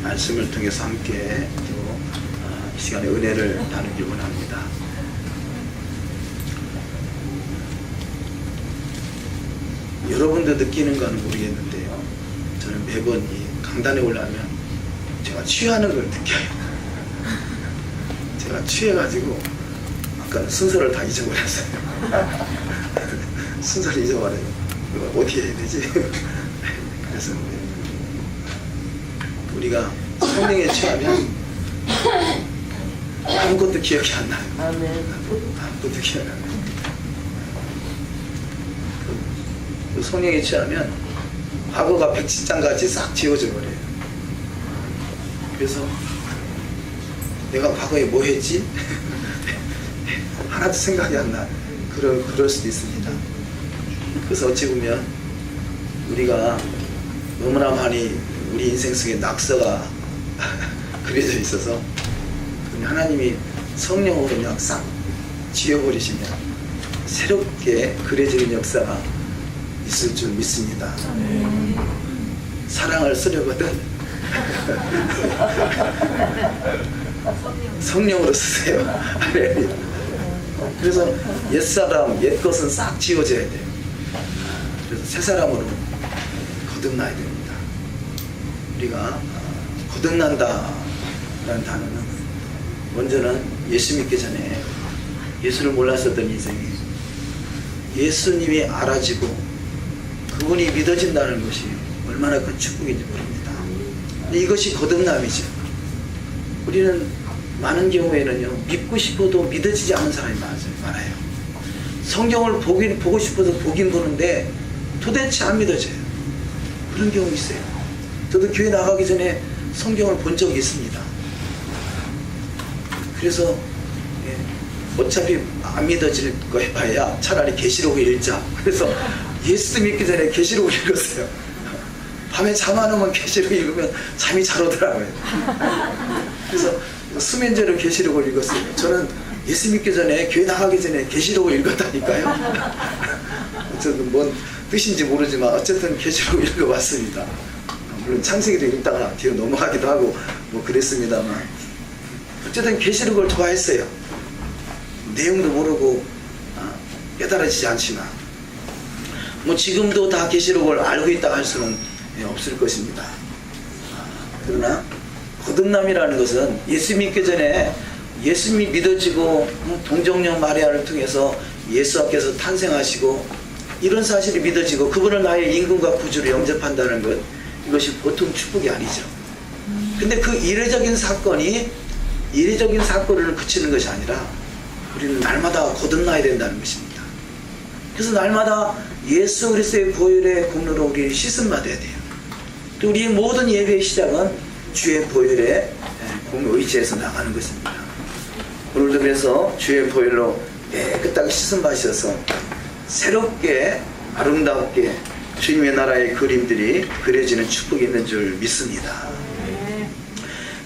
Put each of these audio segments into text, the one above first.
말씀을 통해서 함께 또 이 시간에 은혜를 나누길 원합니다. 여러분도 느끼는 건 모르겠는데요, 저는 매번 이 강단에 올라가면 제가 취하는 걸 느껴요. 제가 취해가지고 아까는 순서를 다 잊어버렸어요. 순서를 잊어버려요. 이거 어떻게 해야 되지? 그래서 우리가 성령에 취하면 아무것도 기억이 안 나요. 아무것도 기억이 안 나요. 그 성령에 취하면 과거가 백지장같이 싹 지워져 버려요. 그래서 내가 과거에 뭐 했지? 하나도 생각이 안 나. 그럴 수도 있습니다. 그래서 어찌 보면 우리가 너무나 많이 우리 인생 속에 낙서가 그려져 있어서 하나님이 성령으로 그냥 싹 지워버리시면 새롭게 그려지는 역사가 있을 줄 믿습니다. 사랑을 쓰려거든 성령으로 쓰세요. 그래서 옛사람, 옛것은 싹 지워져야 돼요. 그래서 새 사람으로 거듭나야 됩니다. 우리가 거듭난다 라는 단어는 먼저는 예수 믿기 전에 예수를 몰랐었던 인생에 예수님이 알아지고 그분이 믿어진다는 것이 얼마나 큰 축복인지 모릅니다. 이것이 거듭남이죠. 우리는 많은 경우에는요, 믿고 싶어도 믿어지지 않는 사람이 많아요. 성경을 보고 싶어도 보긴 보는데 도대체 안 믿어져요. 그런 경우 있어요. 저도 교회 나가기 전에 성경을 본 적이 있습니다. 그래서 어차피 안 믿어질 거 해봐야 차라리 계시록을 읽자. 그래서 예수 믿기 전에 계시록을 읽었어요. 밤에 잠 안 오면 계시록 읽으면 잠이 잘 오더라고요. 그래서 수면제로 계시록을 읽었어요. 저는 예수 믿기 전에, 교회 나가기 전에 계시록을 읽었다니까요. 저는 뭔 뜻인지 모르지만 어쨌든 계시록을 읽어봤습니다. 물론 창세기도 읽다가 뒤로 넘어가기도 하고 뭐 그랬습니다만 어쨌든 계시록을 좋아했어요. 내용도 모르고 깨달아지지 않지만 뭐 지금도 다 계시록을 알고 있다 할 수는 없을 것입니다. 그러나 거듭남이라는 것은 예수 믿기 전에 예수님이 믿어지고 동정녀 마리아를 통해서 예수 앞에서 탄생하시고 이런 사실이 믿어지고 그분을 나의 임금과 구주로 영접한다는 것, 이것이 보통 축복이 아니죠. 근데 그 이례적인 사건을 그치는 것이 아니라 우리는 날마다 거듭나야 된다는 것입니다. 그래서 날마다 예수 그리스도의 보혈의 공로로 우리 씻음 받아야 돼요. 또 우리의 모든 예배의 시작은 주의 보혈의 공로 의지에서 나가는 것입니다. 오늘도 그래서 주의 보혈로 깨끗하게 씻음 받으셔서 새롭게 아름답게 주님의 나라의 그림들이 그려지는 축복이 있는 줄 믿습니다.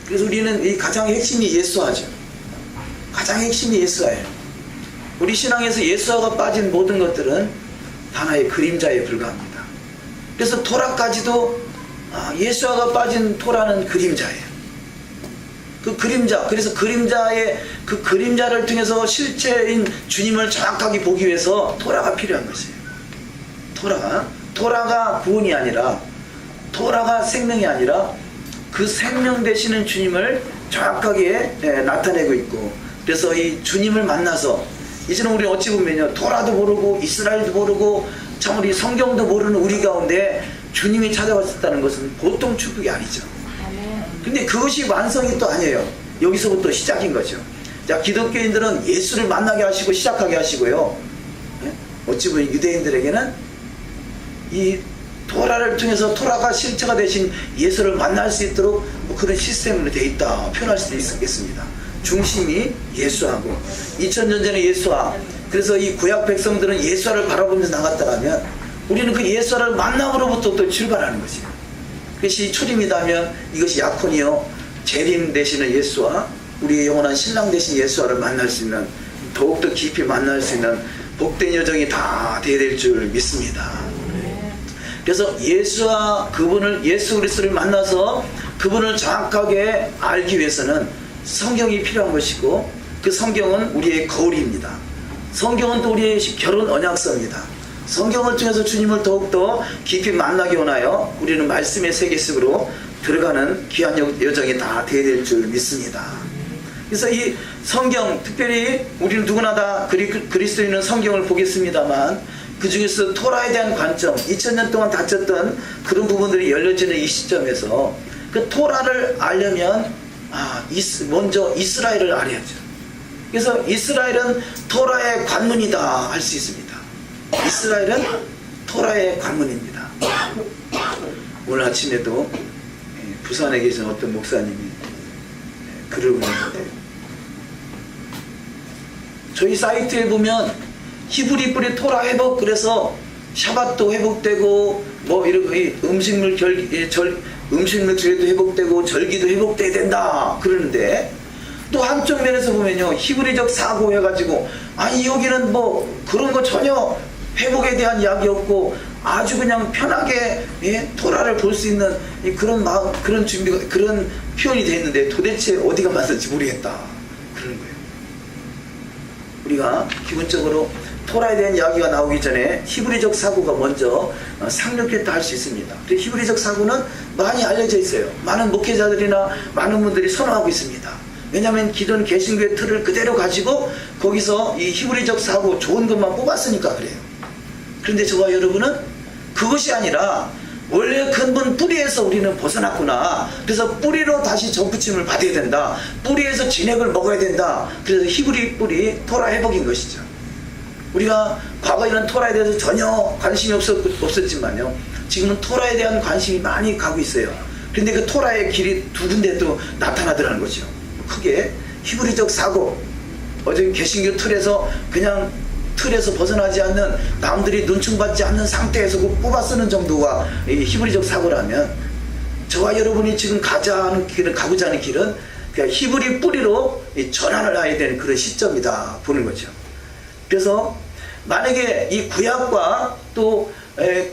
그래서 우리는 이 가장 핵심이 예수화죠. 가장 핵심이 예수화예요. 우리 신앙에서 예수화가 빠진 모든 것들은 하나의 그림자에 불과합니다. 그래서 토라까지도 예수화가 빠진 토라는 그림자예요. 그 그림자, 그래서 그 그림자를 통해서 실체인 주님을 정확하게 보기 위해서 토라가 필요한 것이에요. 토라가 구원이 아니라, 토라가 생명이 아니라 그 생명 되시는 주님을 정확하게 나타내고 있고, 그래서 이 주님을 만나서 이제는 우리 어찌 보면요, 토라도 모르고 이스라엘도 모르고 참 우리 성경도 모르는 우리 가운데 주님이 찾아왔었다는 것은 보통 축복이 아니죠. 근데 그것이 완성이 또 아니에요. 여기서부터 시작인 거죠. 자, 기독교인들은 예수를 만나게 하시고 시작하게 하시고요, 어찌 보면 유대인들에게는 이 토라를 통해서 토라가 실체가 되신 예수를 만날 수 있도록 그런 시스템으로 되어 있다 표현할 수도 있겠습니다. 중심이 예수하고 2000년 전에 예수와, 그래서 이 구약 백성들은 예수를 바라보면서 나갔다라면 우리는 그 예수를 만남으로부터 또 출발하는 것이에요. 그것이 초림이다면 이것이 약혼이요 재림 되시는 예수와 우리의 영원한 신랑 되신 예수와를 만날 수 있는, 더욱더 깊이 만날 수 있는 복된 여정이 다 되어야 될 줄 믿습니다. 그래서 예수와 그분을, 예수 그리스도를 만나서 그분을 정확하게 알기 위해서는 성경이 필요한 것이고, 그 성경은 우리의 거울입니다. 성경은 또 우리의 결혼 언약서입니다. 성경을 통해서 주님을 더욱더 깊이 만나기 원하여 우리는 말씀의 세계 속으로 들어가는 귀한 여정이 다 되어야 될 줄 믿습니다. 그래서 이 성경, 특별히 우리는 누구나 다 그리스도인은 성경을 보겠습니다만, 그 중에서 토라에 대한 관점, 2000년 동안 닫혔던 그런 부분들이 열려지는 이 시점에서 그 토라를 알려면 먼저 이스라엘을 알아야죠. 그래서 이스라엘은 토라의 관문이다 할 수 있습니다. 이스라엘은 토라의 관문입니다. 오늘 아침에도 부산에 계신 어떤 목사님이 글을 올렸는데, 저희 사이트에 보면 히브리 뿌리 토라 회복, 그래서 샤밧도 회복되고 뭐 이런 음식물 주례도 회복되고 절기도 회복돼야 된다 그러는데, 또 한쪽 면에서 보면요, 히브리적 사고 해가지고 아니 여기는 뭐 그런 거 전혀 회복에 대한 이야기 없고 아주 그냥 편하게 토라를 볼 수 있는 그런 마음, 그런 준비가, 그런 표현이 되어 있는데 도대체 어디가 맞는지 모르겠다 그러는 거예요. 우리가 기본적으로 토라에 대한 이야기가 나오기 전에 히브리적 사고가 먼저 상륙했다 할 수 있습니다. 히브리적 사고는 많이 알려져 있어요. 많은 목회자들이나 많은 분들이 선호하고 있습니다. 왜냐하면 기존 개신교의 틀을 그대로 가지고 거기서 이 히브리적 사고 좋은 것만 뽑았으니까 그래요. 그런데 저와 여러분은 그것이 아니라 원래 근본 뿌리에서 우리는 벗어났구나. 그래서 뿌리로 다시 전부침을 받아야 된다. 뿌리에서 진액을 먹어야 된다. 그래서 히브리 뿌리 토라 회복인 것이죠. 우리가 과거에는 토라에 대해서 전혀 관심이 없었지만요, 지금은 토라에 대한 관심이 많이 가고 있어요. 그런데 그 토라의 길이 두 군데 또 나타나더라는 거죠. 크게 히브리적 사고, 어제 개신교 틀에서 그냥 틀에서 벗어나지 않는, 남들이 눈총받지 않는 상태에서 뽑아 쓰는 정도가 이 히브리적 사고라면, 저와 여러분이 지금 가고자 하는 길은 그냥 히브리 뿌리로 전환을 해야 되는 그런 시점이다 보는 거죠. 그래서 만약에 이 구약과 또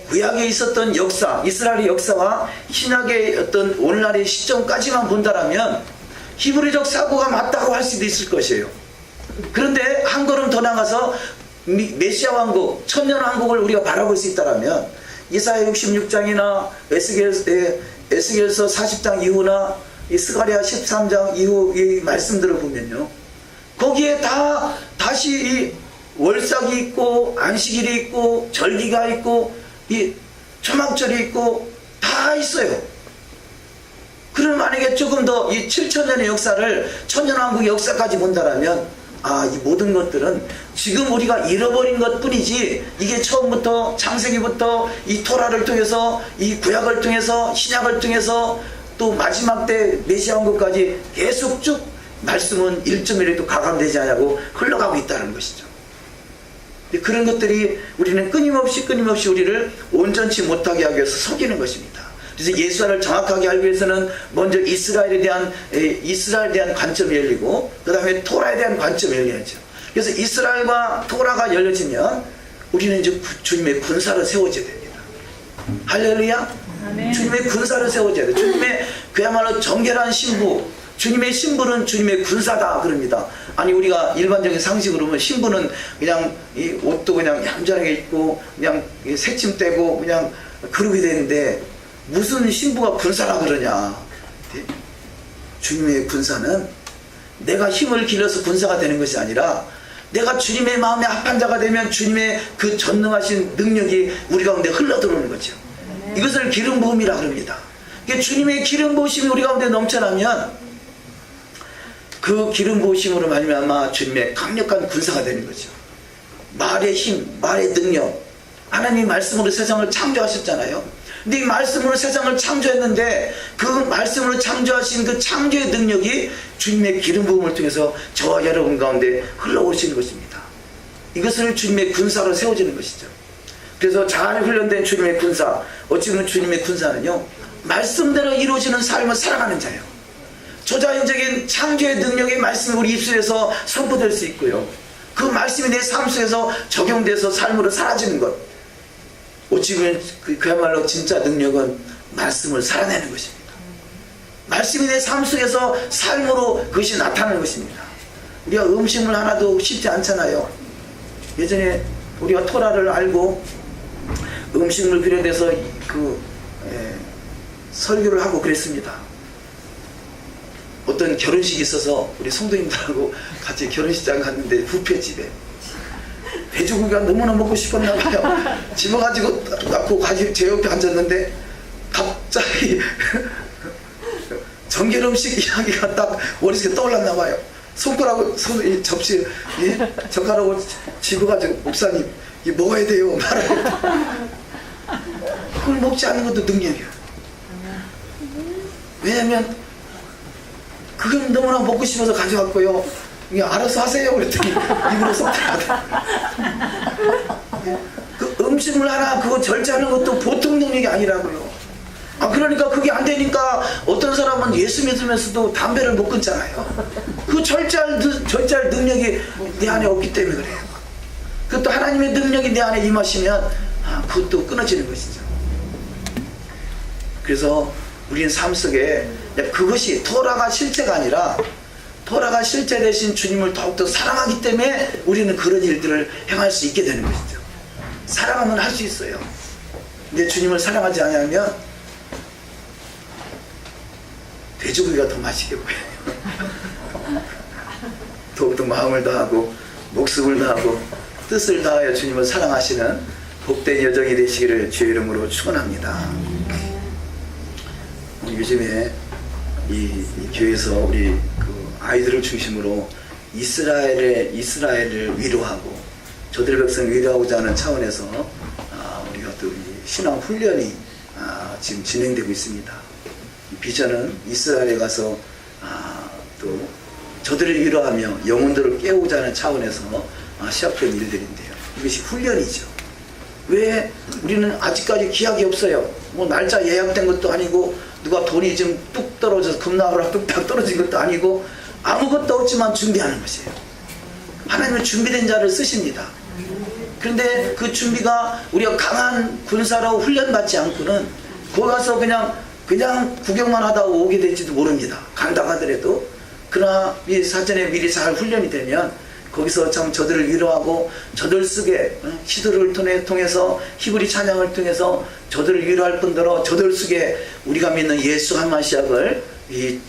구약에 있었던 역사, 이스라엘의 역사와 신약의 어떤 오늘날의 시점까지만 본다라면 히브리적 사고가 맞다고 할 수도 있을 것이에요. 그런데 한 걸음 더 나가서 메시아 왕국, 천년 왕국을 우리가 바라볼 수 있다라면 이사야 66장이나 에스겔서 40장 이후나 이 스가랴 13장 이후 이 말씀들을 보면요, 거기에 다시 이 월삭이 있고 안식일이 있고 절기가 있고 이 초막절이 있고 다 있어요. 그럼 만약에 조금 더 이 7천년의 역사를 천년왕국의 역사까지 본다라면, 이 모든 것들은 지금 우리가 잃어버린 것 뿐이지, 이게 처음부터 창세기부터 이 토라를 통해서, 이 구약을 통해서, 신약을 통해서 또 마지막 때 메시아 왕국까지 계속 쭉 말씀은 1.1에도 가감되지 않냐고 흘러가고 있다는 것이죠. 그런 것들이 우리는 끊임없이 우리를 온전치 못하게 하기 위해서 속이는 것입니다. 그래서 예수를 정확하게 알기 위해서는 먼저 이스라엘에 대한 관점이 열리고, 그 다음에 토라에 대한 관점이 열려야죠. 그래서 이스라엘과 토라가 열려지면 우리는 이제 주님의 군사를 세워져야 됩니다. 할렐루야. 아멘. 주님의 군사를 세워져야 돼요. 주님의 그야말로 정결한 신부, 주님의 신부는 주님의 군사다 그럽니다. 아니, 우리가 일반적인 상식으로 보면 신부는 그냥 이 옷도 그냥 얌전하게 입고 그냥 새침 떼고 그냥 그러게 되는데, 무슨 신부가 군사라 그러냐. 주님의 군사는 내가 힘을 길러서 군사가 되는 것이 아니라, 내가 주님의 마음에 합한 자가 되면 주님의 그 전능하신 능력이 우리 가운데 흘러들어오는 거죠. 이것을 기름 부음이라 그럽니다. 주님의 기름 부으심이 우리 가운데 넘쳐나면 그 기름 부으심으로 말미암아 주님의 강력한 군사가 되는 거죠. 말의 힘, 말의 능력. 하나님이 말씀으로 세상을 창조하셨잖아요. 근데 이 말씀으로 세상을 창조했는데, 그 말씀으로 창조하신 그 창조의 능력이 주님의 기름 부음을 통해서 저와 여러분 가운데 흘러오시는 것입니다. 이것을 주님의 군사로 세워지는 것이죠. 그래서 잘 훈련된 주님의 군사, 어찌 보면 주님의 군사는요, 말씀대로 이루어지는 삶을 살아가는 자예요. 초자연적인 창조의 능력의 말씀이 우리 입술에서 선포될 수 있고요, 그 말씀이 내 삶 속에서 적용돼서 삶으로 사라지는 것. 어찌 보면 그야말로 진짜 능력은 말씀을 살아내는 것입니다. 말씀이 내 삶 속에서 삶으로 그것이 나타나는 것입니다. 우리가 음식물 하나도 쉽지 않잖아요. 예전에 우리가 토라를 알고 음식물 비례돼서 설교를 하고 그랬습니다. 어떤 결혼식이 있어서 우리 성도님들하고 같이 결혼식장 갔는데 뷔페집에 돼지고기가 너무나 먹고 싶었나 봐요. 집어가지고 갖고 제 옆에 앉았는데 갑자기 전결음식 이야기가 딱 머릿속에 떠올랐나 봐요. 이 접시, 젓가락으로 집어가지고 목사님 이 먹어야 돼요 말하고 그걸 먹지 않는 것도 능력이에요. 왜냐면 그건 너무나 먹고 싶어서 가져왔고요. 알아서 하세요 그랬더니 입으로 쏙 들어가더라. 그 음식물 하나 그거 절제하는 것도 보통 능력이 아니라고요. 그러니까 그게 안 되니까 어떤 사람은 예수 믿으면서도 담배를 못 끊잖아요. 그 절제할 능력이 내 안에 없기 때문에 그래요. 그것도 하나님의 능력이 내 안에 임하시면 그것도 끊어지는 것이죠. 그래서 우리는 삶 속에 그것이 토라가 실제가 아니라 토라가 실제 대신 주님을 더욱더 사랑하기 때문에 우리는 그런 일들을 행할 수 있게 되는 것이죠. 사랑하면 할 수 있어요. 근데 주님을 사랑하지 않으면 돼지고기가 더 맛있게 보여요. 더욱더 마음을 다하고 목숨을 다하고 뜻을 다하여 주님을 사랑하시는 복된 여정이 되시기를 주의 이름으로 축원합니다. 요즘에 이 교회에서 우리 아이들을 중심으로 이스라엘을 위로하고 저들의 백성을 위로하고자 하는 차원에서 우리가 또 신앙 훈련이 지금 진행되고 있습니다. 비전은 이스라엘에 가서 또 저들을 위로하며 영혼들을 깨우고자 하는 차원에서 시작된 일들인데요. 이것이 훈련이죠. 왜 우리는 아직까지 기약이 없어요. 뭐 날짜 예약된 것도 아니고 누가 돈이 좀 뚝 떨어져서 급락으로 뚝딱 떨어진 것도 아니고 아무것도 없지만 준비하는 것이에요. 하나님은 준비된 자를 쓰십니다. 그런데 그 준비가 우리가 강한 군사로 훈련받지 않고는 거기 가서 그냥 구경만 하다 오게 될지도 모릅니다. 간다 하더라도. 그러나 사전에 미리 잘 훈련이 되면 거기서 참 저들을 위로하고 저들 속에 기도를 통해서 히브리 찬양을 통해서 저들을 위로할 뿐더러 저들 속에 우리가 믿는 예수 한마시약을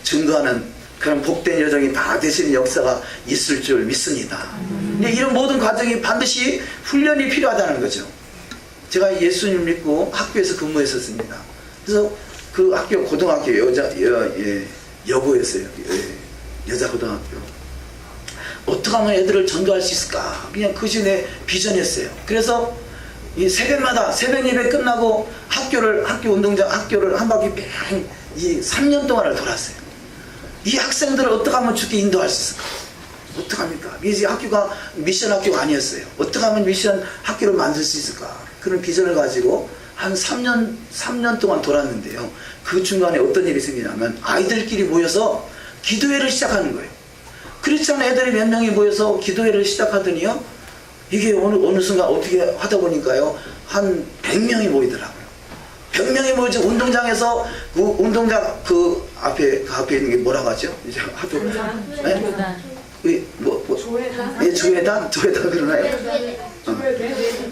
증거하는 그런 복된 여정이 다 되시는 역사가 있을 줄 믿습니다. 근데 이런 모든 과정이 반드시 훈련이 필요하다는 거죠. 제가 예수님 믿고 학교에서 근무했었습니다. 그래서 그 학교 고등학교 여고였어요. 여자 고등학교. 어떻게 하면 애들을 전도할 수 있을까? 그냥 그것이 내 비전이었어요. 그래서 이 새벽마다 새벽 예배 끝나고 학교를 한 바퀴 뺑 3년 동안을 돌았어요. 이 학생들을 어떻게 하면 주께 인도할 수 있을까? 어떻게 합니까? 이 학교가 미션 학교가 아니었어요. 어떻게 하면 미션 학교를 만들 수 있을까? 그런 비전을 가지고 한 3년 동안 돌았는데요. 그 중간에 어떤 일이 생기냐면 아이들끼리 모여서 기도회를 시작하는 거예요. 크리스찬 애들이 몇 명이 모여서 기도회를 시작하더니요. 이게 어느 순간 어떻게 하다 보니까요. 한 100명이 모이더라고요. 100명이 모이죠. 운동장에서 그 운동장 앞에 있는 게 뭐라고 하죠? 이제 하도 조회단 그러나요?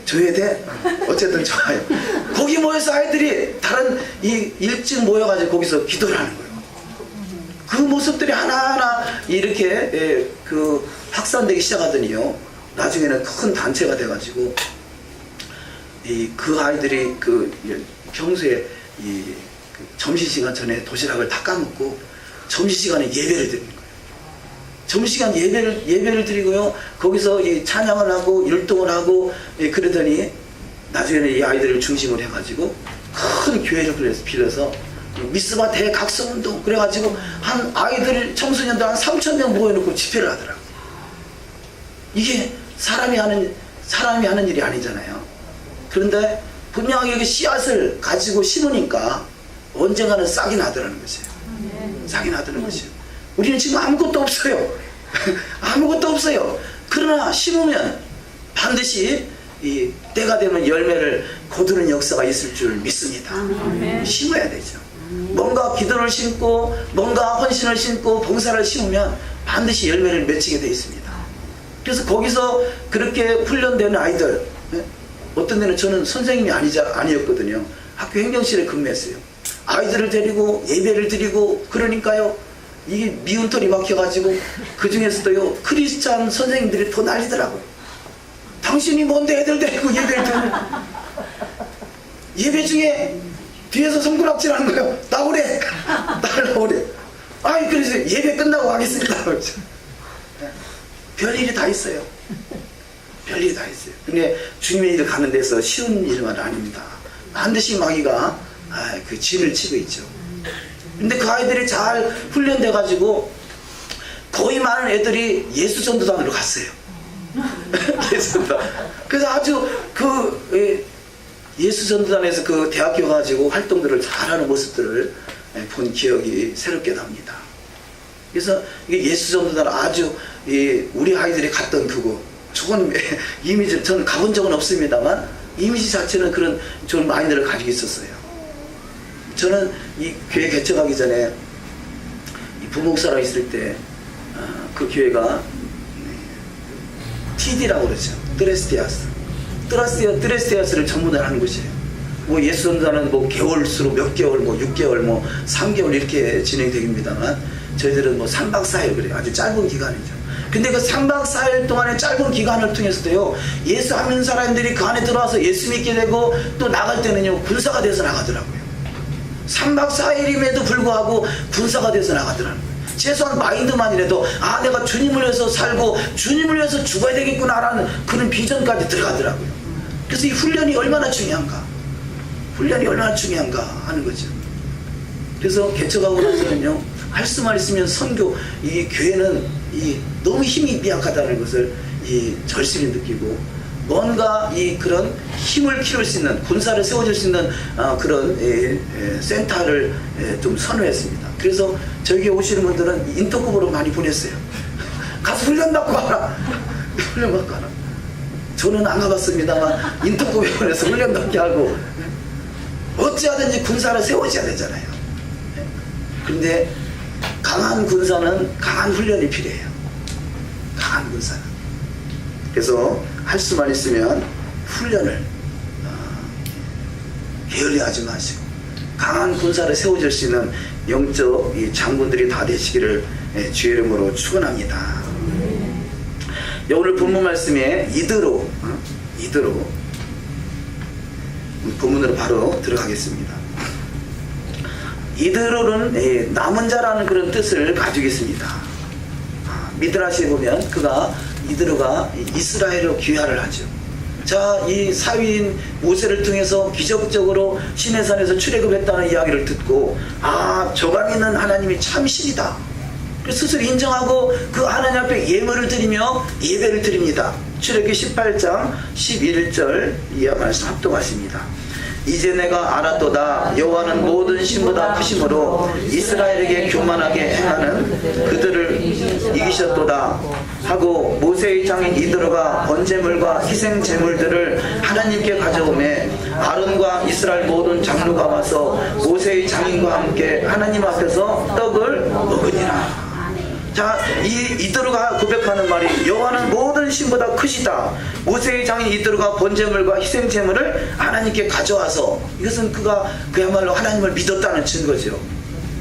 조회대? 어쨌든 좋아요. 거기 모여서 아이들이 다른 일찍 모여가지고 거기서 기도를 하는 거예요. 그 모습들이 하나하나 이렇게 확산되기 시작하더니요. 나중에는 큰 단체가 돼가지고 그 아이들이 평소에 점심시간 전에 도시락을 다 까먹고 점심시간에 예배를 드리는 거예요. 점심시간 예배를 드리고요. 거기서 찬양을 하고 율동을 하고 그러더니 나중에는 이 아이들을 중심으로 해가지고 큰 교회를 빌려서 미스바 대각성운동 그래가지고 한 아이들 청소년들 한 3,000명 모여놓고 집회를 하더라고요. 이게 사람이 하는 일이 아니잖아요. 그런데 분명하게 여기 씨앗을 가지고 심으니까 언젠가는 싹이 나더라는 것이에요. 싹이 나더라는 것이에요. 우리는 지금 아무것도 없어요. 아무것도 없어요. 그러나 심으면 반드시 때가 되면 열매를 거두는 역사가 있을 줄 믿습니다. 심어야 되죠. 뭔가 기도를 심고 뭔가 헌신을 심고 봉사를 심으면 반드시 열매를 맺히게 되어 있습니다. 그래서 거기서 그렇게 훈련되는 아이들, 어떤 데는 저는 선생님이 아니었거든요. 학교 행정실에 근무했어요. 아이들을 데리고 예배를 드리고 그러니까요, 이게 미운 털이 막혀가지고 그 중에서도요 크리스찬 선생님들이 더 난리더라고요. 당신이 뭔데 애들 데리고 예배를 드리고, 예배 중에 뒤에서 손가락질하는 거예요. 나오래, 나를 나오래. 아이, 그래서 예배 끝나고 가겠습니다. 별일이 다 있어요. 별일이 다 있어요. 근데 주님의 일을 가는 데서 쉬운 일은 아닙니다. 반드시 마귀가 그 진을 치고 있죠. 근데 그 아이들이 잘 훈련돼 가지고 거의 많은 애들이 예수 전도단으로 갔어요. 예수 전도단. 그래서 아주 그 예수 전도단에서 그 대학교 가지고 활동들을 잘하는 모습들을 본 기억이 새롭게 납니다. 그래서 예수 전도단 아주 우리 아이들이 갔던 그곳, 좋은 이미지, 저는 가본 적은 없습니다만 이미지 자체는 그런 좋은 마인드를 가지고 있었어요. 저는 이 교회 개척하기 전에 이 부목사로 있을 때 그 교회가 TD라고 그러죠. 드레스티아스를 전문을 하는 곳이에요. 뭐 예수 전도단은 뭐 개월수로 몇 개월, 뭐 6개월, 뭐 3개월 이렇게 진행됩니다만 저희들은 뭐 3박 4일 그래요. 아주 짧은 기간이죠. 근데 그 3박 4일 동안의 짧은 기간을 통해서도요, 예수 믿는 사람들이 그 안에 들어와서 예수 믿게 되고 또 나갈 때는요 군사가 돼서 나가더라고요. 3박 4일임에도 불구하고 군사가 돼서 나가더라고요. 최소한 마인드만이라도 내가 주님을 위해서 살고 주님을 위해서 죽어야 되겠구나라는 그런 비전까지 들어가더라고요. 그래서 이 훈련이 얼마나 중요한가, 훈련이 얼마나 중요한가 하는 거죠. 그래서 개척하고 나서는요, 할 수만 있으면 선교, 이 교회는 너무 힘이 미약하다는 것을 절실히 느끼고, 뭔가 그런 힘을 키울 수 있는, 군사를 세워줄 수 있는 그런 센터를 좀 선호했습니다. 그래서 저에게 오시는 분들은 인터급으로 많이 보냈어요. 가서 훈련받고 와라. 훈련받고 와라. 저는 안 가봤습니다만 인터급에 보내서 훈련받게 하고, 어찌하든지 군사를 세워줘야 되잖아요. 그런데 강한 군사는 강한 훈련이 필요해요. 강한 군사는. 그래서 할 수만 있으면 훈련을 게을리하지 마시고 강한 군사를 세워줄 수 있는 영적 장군들이 다 되시기를 주의 이름으로 축원합니다. 오늘 본문 말씀에 이드로 본문으로 바로 들어가겠습니다. 이드로는 남은 자라는 그런 뜻을 가지고 있습니다. 미드라시에 보면 이드로가 이스라엘로 귀화를 하죠. 자, 이 사위인 모세를 통해서 기적적으로 시내산에서 출애굽했다는 이야기를 듣고, 저가 믿는 하나님이 참 신이다. 그래서 스스로 인정하고 그 하나님 앞에 예물을 드리며 예배를 드립니다. 출애굽기 18장 11절 이하 말씀 합독하십니다. 이제 내가 알았도다. 여호와는 모든 신보다 크심으로 이스라엘에게 교만하게 행하는 그들을 이기셨도다 하고, 모세의 장인 이드로가 번제물과 희생 제물들을 하나님께 가져오매 아론과 이스라엘 모든 장로가 와서 모세의 장인과 함께 하나님 앞에서 떡을 먹으니라. 자, 이드로가 고백하는 말이, 여호와는 모든 신보다 크시다. 모세의 장인 이드로가 번제물과 희생제물을 하나님께 가져와서, 이것은 그가 그야말로 하나님을 믿었다는 증거죠.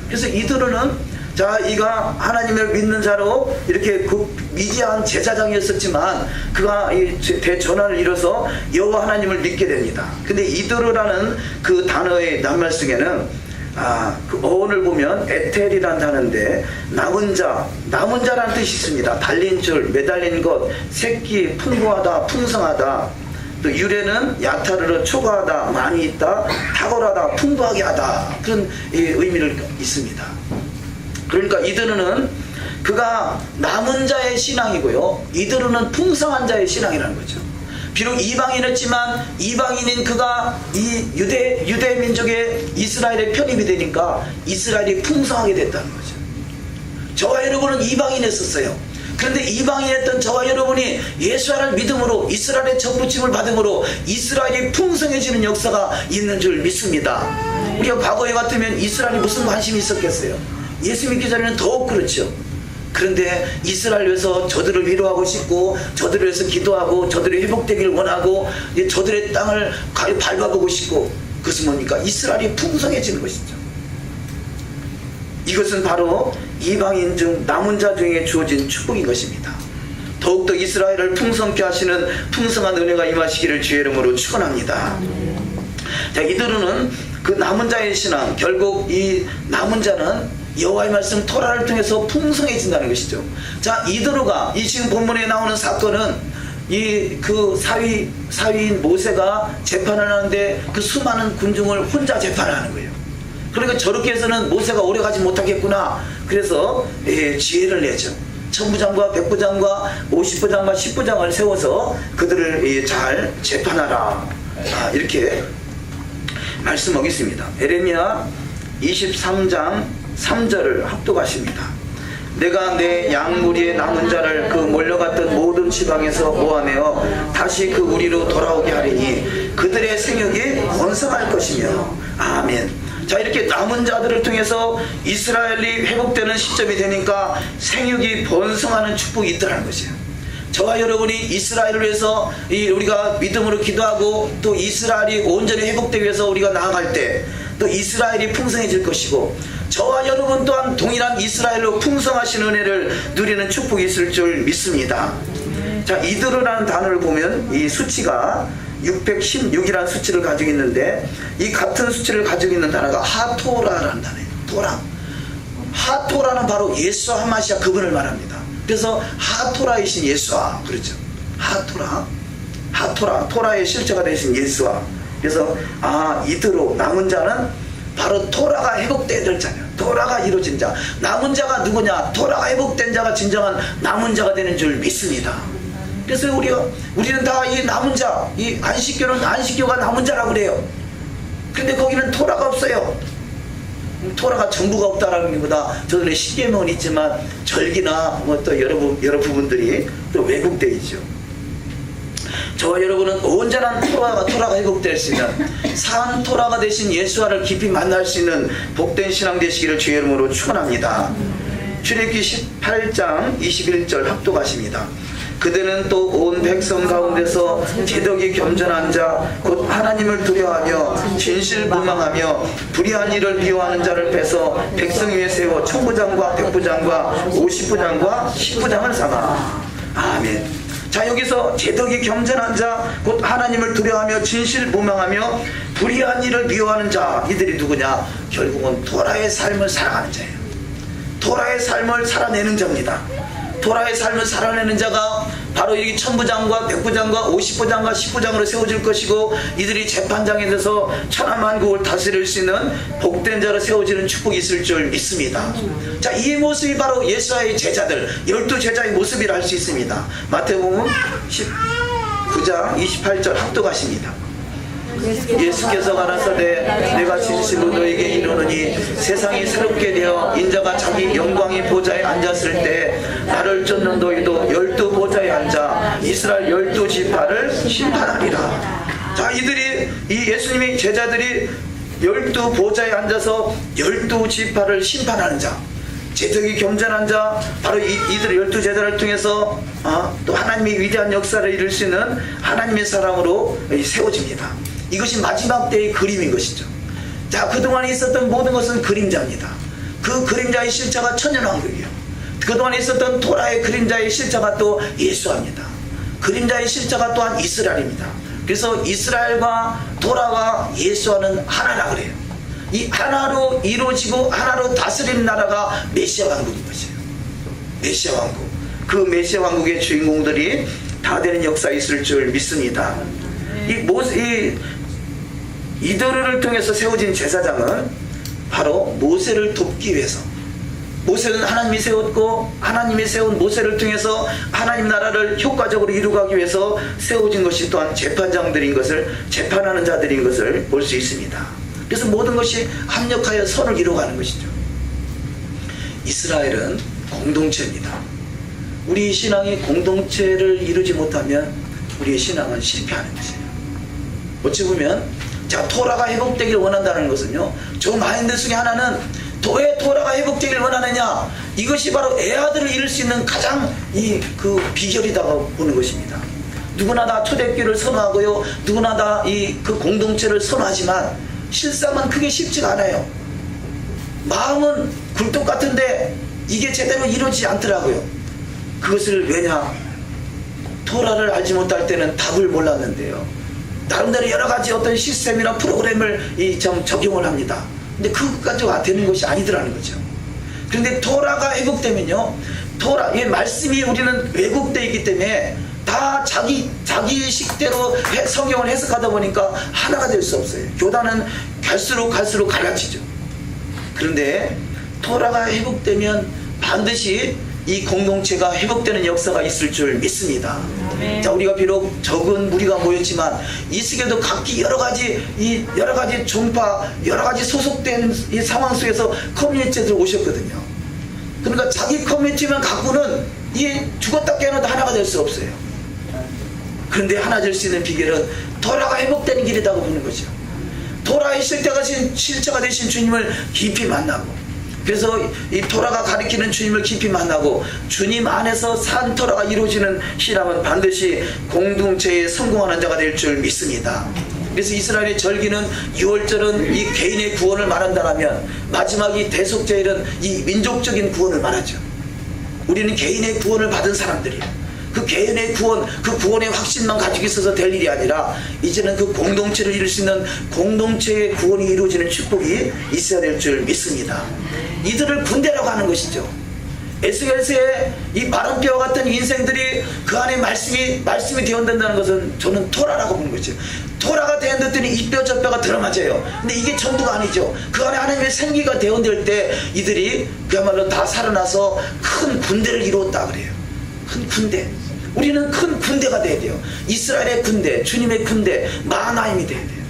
그래서 이드로는, 자, 이가 하나님을 믿는 자로 이렇게 미지한 제사장이었었지만 그가 이 대전환을 이뤄서 여호와 하나님을 믿게 됩니다. 근데 이드로라는 그 단어의 낱말 속에는 그 어원을 보면 에텔이라는 단어인데 남은 자라는 뜻이 있습니다. 달린 줄, 매달린 것, 새끼, 풍부하다, 풍성하다. 또 유래는 야타르르, 초과하다, 많이 있다, 탁월하다, 풍부하게 하다, 그런 의미를 있습니다. 그러니까 이드로는 그가 남은 자의 신앙이고요, 이드로는 풍성한 자의 신앙이라는 거죠. 비록 이방인이었지만 이방인인 그가 이 유대 민족의 이스라엘의 편입이 되니까 이스라엘이 풍성하게 됐다는 거죠. 저와 여러분은 이방인이었어요. 그런데 이방인이었던 저와 여러분이 예수를 믿음으로 이스라엘의 접붙임을 받음으로 이스라엘이 풍성해지는 역사가 있는 줄 믿습니다. 우리가 과거에 같으면 이스라엘이 무슨 관심이 있었겠어요? 예수 믿기 전에는 더욱 그렇죠. 그런데 이스라엘 위해서 저들을 위로하고 싶고, 저들을 위해서 기도하고, 저들이 회복되기를 원하고, 저들의 땅을 밟아보고 싶고, 그것은 뭡니까? 이스라엘이 풍성해지는 것이죠. 이것은 바로 이방인 중 남은 자 중에 주어진 축복인 것입니다. 더욱더 이스라엘을 풍성케 하시는 풍성한 은혜가 임하시기를 주의 이름으로 축원합니다. 자, 이들은 그 남은 자의 신앙, 결국 이 남은 자는 여호와의 말씀 토라를 통해서 풍성해진다는 것이죠. 자, 이드로가 이 지금 본문에 나오는 사건은 이 그 사위인 모세가 재판을 하는데 그 수많은 군중을 혼자 재판을 하는 거예요. 그러니까 저렇게 해서는 모세가 오래 가지 못하겠구나. 그래서 지혜를 내죠. 천부장과 백부장과 50부장과 10부장을 세워서 그들을 잘 재판하라. 이렇게 말씀하고 있습니다. 에레미야 23장 3절을 합독하십니다. 내가 내 양무리의 남은 자를 그 몰려갔던 모든 지방에서 모아내어 다시 그 우리로 돌아오게 하리니 그들의 생육이 번성할 것이며. 아멘. 자, 이렇게 남은 자들을 통해서 이스라엘이 회복되는 시점이 되니까 생육이 번성하는 축복이 있더라는 것이에요. 저와 여러분이 이스라엘을 위해서 우리가 믿음으로 기도하고 또 이스라엘이 온전히 회복되기 위해서 우리가 나아갈 때 또 이스라엘이 풍성해질 것이고, 저와 여러분 또한 동일한 이스라엘로 풍성하신 은혜를 누리는 축복이 있을 줄 믿습니다. 자, 이드로라는 단어를 보면 이 수치가 616이라는 수치를 가지고 있는데, 이 같은 수치를 가지고 있는 단어가 하토라라는 단어예요. 토라. 하토라는 바로 예수와 하마시아 그분을 말합니다. 그래서 하토라이신 예수와, 그렇죠. 하토라, 토라의 실체가 되신 예수와. 그래서 이드로 남은 자는 바로 토라가 회복돼야 될 자냐, 토라가 이루어진 자. 남은 자가 누구냐? 토라가 회복된 자가 진정한 남은 자가 되는 줄 믿습니다. 그래서 우리는 다 이 남은 자, 이 안식교는 안식교가 남은 자라고 그래요. 근데 거기는 토라가 없어요. 토라가 전부가 없다라는 것보다 저들의 십계명은 있지만 절기나 뭐 또 여러 부분들이 또 왜곡되어 있죠. 저와 여러분은 온전한 토라가 회복될 수 있는 산 토라가 되신 예수와를 깊이 만날 수 있는 복된 신앙 되시기를 주의 이름으로 축원합니다. 출애굽기 18장 21절 합독하십니다. 그대는 또 온 백성 가운데서 제덕이 겸손한 자 곧 하나님을 두려워하며 진실무망하며 불의한 일을 미워하는 자를 빼서 백성 위에 세워 천부장과 백부장과 50부장과 10부장을 삼아. 아멘. 자, 여기서 제덕이 겸손한 자 곧 하나님을 두려워하며 진실무망하며 불의한 일을 미워하는 자, 이들이 누구냐? 결국은 토라의 삶을 살아가는 자예요. 토라의 삶을 살아내는 자입니다. 토라의 삶을 살아내는 자가 바로 이 천부장과 백부장과 50부장과 10부장으로 세워질 것이고, 이들이 재판장에 대해서 천하만국을 다스릴 수 있는 복된 자로 세워지는 축복이 있을 줄 믿습니다. 자, 이 모습이 바로 예수와의 제자들 12제자의 모습이라 할 수 있습니다. 마태복음 19장 28절 합독하십니다. 예수께서 가라사대 내가 진실로 너에게 이르노니 세상이 새롭게 되어 인자가 자기 영광의 보좌에 앉았을 때 나를 쫓는 너희도 12보좌에 앉아 이스라엘 12지파를 심판하리라. 자, 이들이 이 예수님의 제자들이 12보좌에 앉아서 12지파를 심판하는 자, 제덕이 겸손한 자, 바로 이들의 12제자를 통해서 또 하나님의 위대한 역사를 이룰 수 있는 하나님의 사람으로 세워집니다. 이것이 마지막 때의 그림인 것이죠. 자, 그동안에 있었던 모든 것은 그림자입니다. 그 그림자의 실체가 천년왕국이에요. 그동안에 있었던 토라의 그림자의 실체가 또 예수입니다. 그림자의 실체가 또한 이스라엘입니다. 그래서 이스라엘과 토라와 예수와는 하나라 그래요. 이 하나로 이루어지고 하나로 다스리는 나라가 메시아 왕국인 것이에요. 메시아 왕국. 그 메시아 왕국의 주인공들이 다 되는 역사가 있을 줄 믿습니다. 이드로를 통해서 세워진 제사장은 바로 모세를 돕기 위해서, 모세는 하나님이 세웠고 하나님이 세운 모세를 통해서 하나님 나라를 효과적으로 이루기 위해서 세워진 것이 또한 재판장들인 것을, 재판하는 자들인 것을 볼 수 있습니다. 그래서 모든 것이 합력하여 선을 이루어가는 것이죠. 이스라엘은 공동체입니다. 우리 신앙이 공동체를 이루지 못하면 우리의 신앙은 실패하는 것이에요. 어찌 보면 자, 토라가 회복되기를 원한다는 것은요, 저 마인드 중에 하나는 왜 토라가 회복되길 원하느냐, 이것이 바로 애아들을 이룰 수 있는 가장 그 비결이라고 보는 것입니다. 누구나 다 초대교회를 선호하고요, 누구나 다 그 공동체를 선호하지만 실상은 그게 쉽지가 않아요. 마음은 굴뚝 같은데 이게 제대로 이루어지지 않더라고요. 그것을 왜냐, 토라를 알지 못할 때는 답을 몰랐는데요, 나름대로 여러 가지 어떤 시스템이나 프로그램을 적용을 합니다. 근데 그것까지가 되는 것이 아니더라는 거죠. 그런데 토라가 회복되면요, 이 말씀이 우리는 왜곡되어 있기 때문에 다 자기 식대로 성경을 해석하다 보니까 하나가 될 수 없어요. 교단은 갈수록 갈라지죠. 그런데 토라가 회복되면 반드시 이 공동체가 회복되는 역사가 있을 줄 믿습니다. 자, 우리가 비록 적은 무리가 모였지만 이 속에도 각기 여러 가지 종파, 여러 가지 소속된 이 상황 속에서 커뮤니티들 오셨거든요. 그러니까 자기 커뮤니티만 갖고는 죽었다 깨어나도 하나가 될 수 없어요. 그런데 하나 될 수 있는 비결은 토라가 회복되는 길이라고 보는 거죠. 토라의 실체가 되신 주님을 깊이 만나고, 그래서 이 토라가 가리키는 주님을 깊이 만나고 주님 안에서 산 토라가 이루어지는 신앙은 반드시 공동체에 성공하는 자가 될 줄 믿습니다. 그래서 이스라엘의 절기는 6월절은 이 개인의 구원을 말한다면, 마지막 이 대속제일은 이 민족적인 구원을 말하죠. 우리는 개인의 구원을 받은 사람들이에요. 그 개인의 구원, 그 구원의 확신만 가지고 있어서 될 일이 아니라 이제는 그 공동체를 이룰 수 있는 공동체의 구원이 이루어지는 축복이 있어야 될 줄 믿습니다. 이들을 군대라고 하는 것이죠. 에스겔서의 이 마른뼈와 같은 인생들이 그 안에 말씀이 되어온다는 것은 저는 토라라고 보는 거죠. 토라가 되어온다더니 이 뼈 저 뼈가 들어맞아요. 근데 이게 전부가 아니죠. 그 안에 하나님의 생기가 되어온될 때 이들이 그야말로 다 살아나서 큰 군대를 이루었다 그래요. 큰 군대. 우리는 큰 군대가 돼야 돼요. 이스라엘의 군대, 주님의 군대, 마하나임이 돼야 돼요.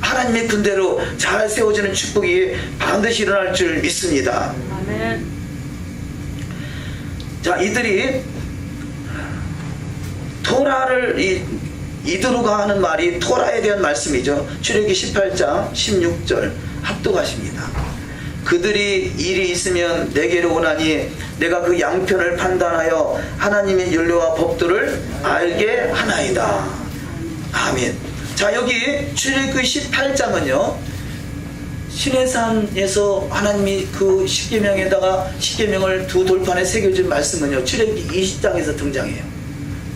하나님의 군대로 잘 세워지는 축복이 반드시 일어날 줄 믿습니다. 아멘. 자, 이들이 토라를 이드루가 하는 말이 토라에 대한 말씀이죠. 출애굽기 18장 16절 합독하십니다. 그들이 일이 있으면 내게로 오나니 내가 그 양편을 판단하여 하나님의 율례와 법도를 알게 하나이다. 아멘. 자, 여기 출애굽기 18장은요, 시내산에서 하나님이 그 십계명을 두 돌판에 새겨진 말씀은요, 출애굽기 20장에서 등장해요.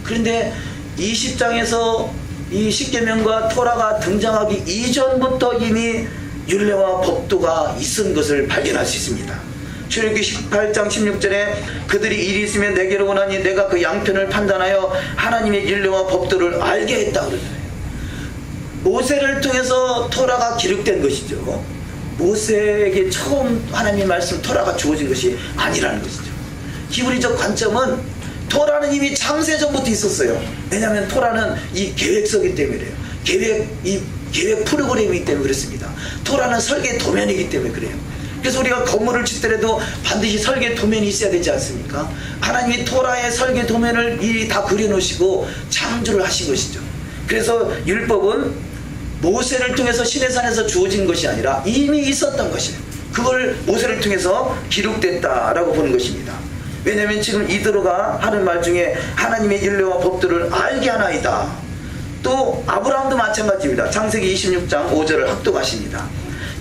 그런데 20장에서 이 십계명과 토라가 등장하기 이전부터 이미 율례와 법도가 있은 것을 발견할 수 있습니다. 출애굽기 18장 16절에 그들이 일이 있으면 내게로 오나니 내가 그 양편을 판단하여 하나님의 율례와 법도를 알게 했다 그러잖아요. 모세를 통해서 토라가 기록된 것이죠. 모세에게 처음 하나님의 말씀 토라가 주어진 것이 아니라는 것이죠. 히브리적 관점은 토라는 이미 창세 전부터 있었어요. 왜냐하면 토라는 이 계획서이기 때문에 그래요. 계획 프로그램이기 때문에 그렇습니다. 토라는 설계 도면이기 때문에 그래요. 그래서 우리가 건물을 짓더라도 반드시 설계 도면이 있어야 되지 않습니까? 하나님이 토라의 설계 도면을 미리 다 그려놓으시고 창조를 하신 것이죠. 그래서 율법은 모세를 통해서 시내산에서 주어진 것이 아니라 이미 있었던 것이에요. 그걸 모세를 통해서 기록됐다라고 보는 것입니다. 왜냐하면 지금 이드로가 하는 말 중에 하나님의 율례와 법도를 알게 하나이다. 또 아브라함도 마찬가지입니다. 창세기 26장 5절을 합독하십니다.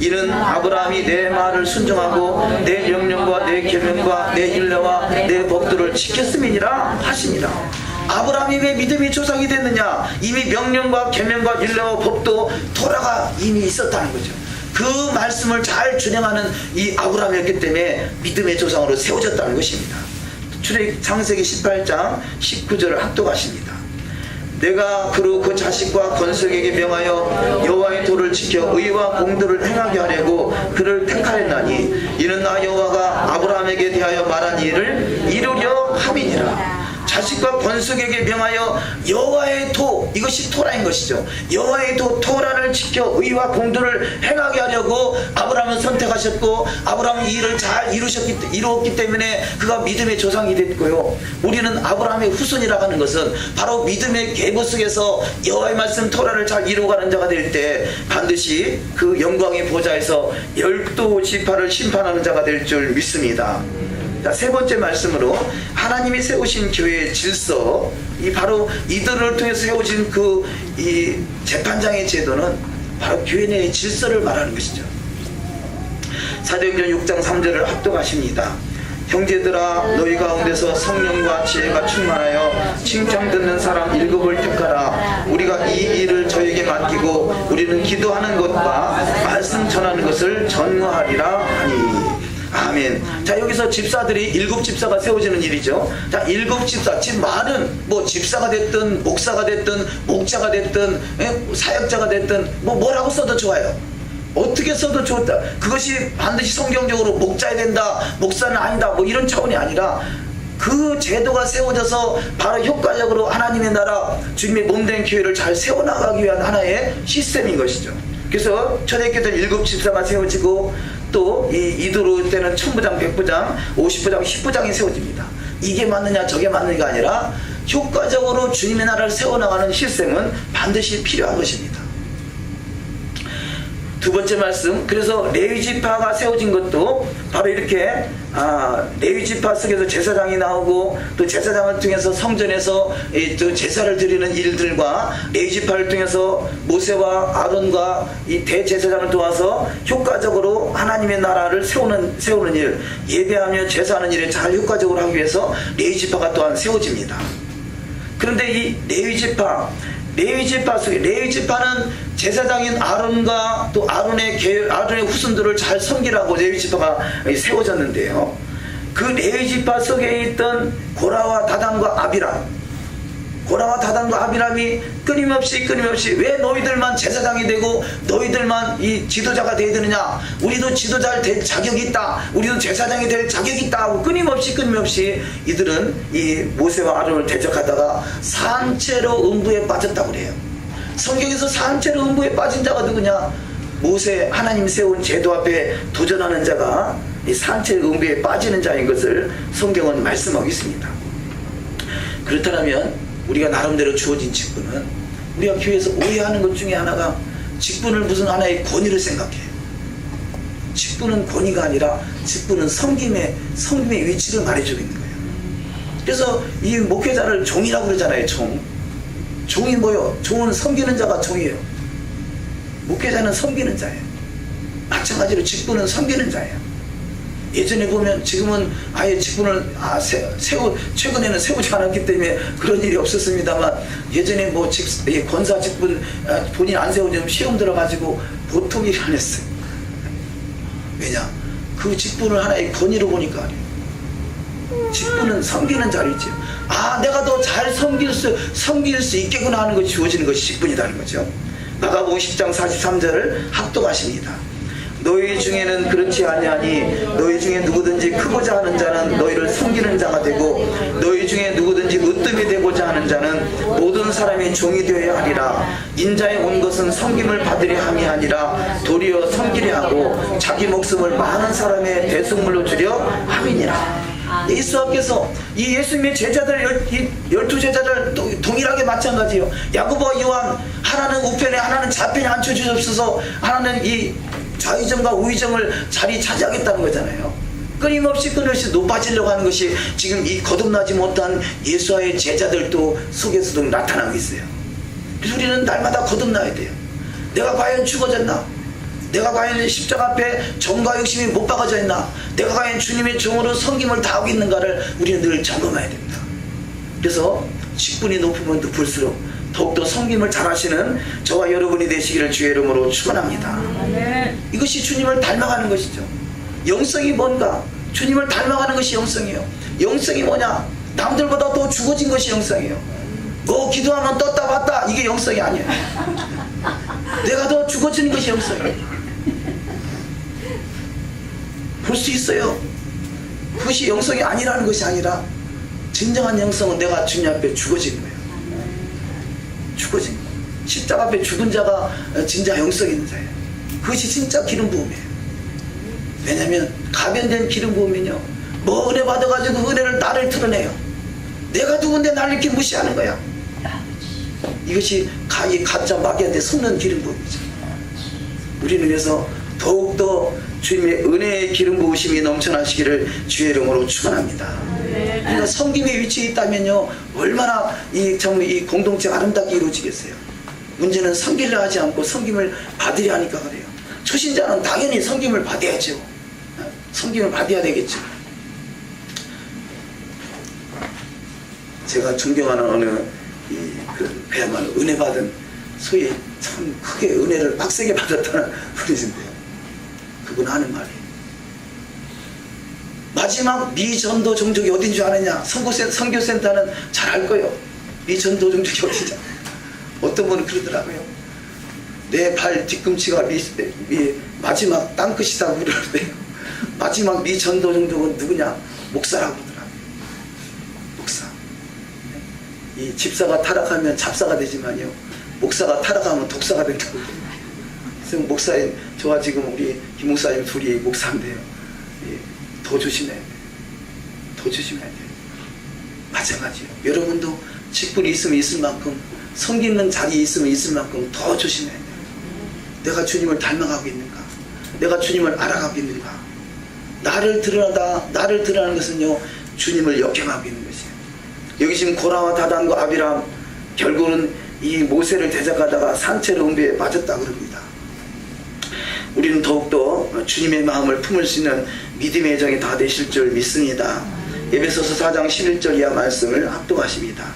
이는 아브라함이 내 말을 순종하고 내 명령과 내 계명과 내 율례와 내 법도를 지켰음이니라 하십니다. 아브라함이 왜 믿음의 조상이 됐느냐? 이미 명령과 계명과 율례와 법도 토라가 이미 있었다는 거죠. 그 말씀을 잘 준행하는 이 아브라함이었기 때문에 믿음의 조상으로 세워졌다는 것입니다. 창세기 18장 19절을 합독하십니다. 내가 그로 그 자식과 건석에게 명하여 여호와의 도를 지켜 의와 공도를 행하게 하려고 그를 택하였나니 이는 나 여호와가 아브라함에게 대하여 말한 일을 이루려 함이니라. 자식과 권속에게 명하여 여호와의 도, 이것이 토라인 것이죠. 여호와의 도 토라를 지켜 의와 공도를 행하게 하려고 아브라함을 선택하셨고, 아브라함이 이 일을 잘 이루었기 때문에 그가 믿음의 조상이 됐고요. 우리는 아브라함의 후손이라고 하는 것은 바로 믿음의 계보 속에서 여호와의 말씀 토라를 잘 이루어가는 자가 될 때 반드시 그 영광의 보좌에서 12지파를 심판하는 자가 될 줄 믿습니다. 자, 세 번째 말씀으로 하나님이 세우신 교회의 질서, 이 바로 이들을 통해서 세워진 이 재판장의 제도는 바로 교회 내의 질서를 말하는 것이죠. 사도행전 6장 3절을 합독하십니다. 형제들아, 너희 가운데서 성령과 지혜가 충만하여 칭찬 듣는 사람 7을 택하라. 우리가 이 일을 저에게 맡기고 우리는 기도하는 것과 말씀 전하는 것을 전무하리라 하니. 아멘. 자, 여기서 집사들이 7집사가 세워지는 일이죠. 자, 7집사, 집 많은 집사가 됐든 목사가 됐든 목자가 됐든 사역자가 됐든 뭐라고 써도 좋아요. 어떻게 써도 좋다. 그것이 반드시 성경적으로 목자야 된다, 목사는 아니다, 이런 차원이 아니라 그 제도가 세워져서 바로 효과적으로 하나님의 나라, 주님의 몸된 교회를 잘 세워나가기 위한 하나의 시스템인 것이죠. 그래서 초대교회 때는 7집사가 세워지고, 또 이두로 때는 1000부장, 100부장, 50부장, 10부장이 세워집니다. 이게 맞느냐 저게 맞느냐가 아니라 효과적으로 주님의 나라를 세워나가는 시스템은 반드시 필요한 것입니다. 두 번째 말씀, 그래서 레위지파가 세워진 것도 바로 이렇게 레위지파 속에서 제사장이 나오고, 또 제사장을 통해서 성전에서 또 제사를 드리는 일들과 레위지파를 통해서 모세와 아론과 이 대제사장을 도와서 효과적으로 하나님의 나라를 세우는 일, 예배하며 제사하는 일을 잘 효과적으로 하기 위해서 레위지파가 또한 세워집니다. 그런데 이 레위지파 속에, 레위지파는 제사장인 아론과 또 아론의 후손들을 잘 섬기라고 레위지파가 세워졌는데요. 그 레위지파 속에 있던 고라와 다단과 아비람이 끊임없이 왜 너희들만 제사장이 되고 너희들만 이 지도자가 되어야 되느냐, 우리도 지도자 될 자격이 있다, 우리도 제사장이 될 자격이 있다 하고 끊임없이 이들은 이 모세와 아론을 대적하다가 산채로 음부에 빠졌다고 그래요. 성경에서 산채로 음부에 빠진 자가 누구냐? 모세, 하나님 세운 제도 앞에 도전하는 자가 이 산채로 음부에 빠지는 자인 것을 성경은 말씀하고 있습니다. 그렇다면 우리가 나름대로 주어진 직분은, 우리가 교회에서 오해하는 것 중에 하나가 직분을 무슨 하나의 권위를 생각해요. 직분은 권위가 아니라 직분은 섬김의 위치를 말해주고 있는 거예요. 그래서 이 목회자를 종이라고 그러잖아요. 종이 뭐요? 종은 섬기는 자가 종이에요. 목회자는 섬기는 자예요. 마찬가지로 직분은 섬기는 자예요. 예전에 보면, 지금은 아예 직분을 최근에는 세우지 않았기 때문에 그런 일이 없었습니다만, 예전에 권사 직분 본인 안 세우면 시험 들어가지고 보통 일이 안 했어요. 왜냐? 그 직분을 하나의 권위로 보니까 아니에요. 직분은 섬기는 자리죠. 내가 더 잘 섬길 수 있겠구나 하는 것이 주어지는 것이 직분이라는 거죠. 마가복음 10장 43절을 합독하십니다. 너희 중에는 그렇지 아니하니 너희 중에 누구든지 크고자 하는 자는 너희를 섬기는 자가 되고, 너희 중에 누구든지 으뜸이 되고자 하는 자는 모든 사람이 종이 되어야 하리라. 인자에 온 것은 섬김을 받으려 함이 아니라 도리어 섬기려 하고 자기 목숨을 많은 사람의 대속물로 주려 함이니라. 예수님께서 이 예수님의 제자들, 12제자들 동일하게 마찬가지예요. 야고보와 요한, 하나는 우편에 하나는 좌편에 앉혀주옵소서, 하나는 이 좌의정과 우의정을 자리 차지하겠다는 거잖아요. 끊임없이 높아지려고 하는 것이 지금 이 거듭나지 못한 예수와의 제자들도 속에서도 나타나고 있어요. 그래서 우리는 날마다 거듭나야 돼요. 내가 과연 죽어졌나? 내가 과연 십자가 앞에 정과 욕심이 못 박아져 있나? 내가 과연 주님의 종으로 섬김을 다하고 있는가를 우리는 늘 점검해야 됩니다. 그래서 직분이 높으면 높을수록 더욱더 섬김을 잘하시는 저와 여러분이 되시기를 주의 이름으로 축원합니다. 이것이 주님을 닮아가는 것이죠. 영성이 뭔가? 주님을 닮아가는 것이 영성이에요. 영성이 뭐냐? 남들보다 더 죽어진 것이 영성이에요. 기도하면 떴다 봤다, 이게 영성이 아니에요. 내가 더 죽어지는 것이 영성이에요. 볼 수 있어요. 그것이 영성이 아니라는 것이 아니라 진정한 영성은 내가 주님 앞에 죽어진 거예요. 죽어진 거. 십자가 앞에 죽은 자가 진짜 영성 있는 자예요. 그것이 진짜 기름 부음이에요. 왜냐하면 가변된 기름 부음은요, 뭐 은혜 받아가지고 그 은혜를 나를 드러내요. 내가 누군데 나를 이렇게 무시하는 거야. 이것이 이 가짜 마귀한테 속는 기름 부음이죠. 우리는 그래서 더욱더 주님의 은혜의 기름 부으심이 넘쳐나시기를 주의 이름으로 축원합니다. 그러니까 섬김의 위치에 있다면요, 얼마나 정말 이 공동체가 아름답게 이루어지겠어요. 문제는 섬기려 하지 않고 섬김을 받으려 하니까 그래요. 초신자는 당연히 섬김을 받아야죠. 섬김을 받아야 되겠죠. 제가 존경하는 어느 그야말로 은혜 받은, 소위 참 크게 은혜를 빡세게 받았다는 분이신데요, 그분 하는 말이, 마지막 미전도 종족이 어딘 줄 아느냐? 선교센터는 잘 알 거예요. 미전도 종족이 어딘지. 어떤 분은 그러더라고요. 내 발 뒤꿈치가 마지막 땅끝이라고 그러는데요, 마지막 미전도 종족은 누구냐? 목사라고 그러더라고요. 목사. 이 집사가 타락하면 잡사가 되지만요, 목사가 타락하면 독사가 된다고. 그래서 목사님, 저와 지금 우리 김 목사님 둘이 목사인데요, 더 조심해야 돼요. 더 조심해야 돼요. 마찬가지예요. 여러분도 직분이 있으면 있을 만큼, 섬기는 자리에 있으면 있을 만큼 더 조심해야 돼요. 내가 주님을 닮아가고 있는가? 내가 주님을 알아가고 있는가? 나를 드러나는 것은요, 주님을 역행하고 있는 것이에요. 여기 지금 고라와 다단과 아비람, 결국은 이 모세를 대적하다가 산채로 응배에 빠졌다 그럽니다. 우리는 더욱더 주님의 마음을 품을 수 있는 믿음의 정이 다 되실 줄 믿습니다. 에베소서 4장 11절 이하 말씀을 합독하십니다.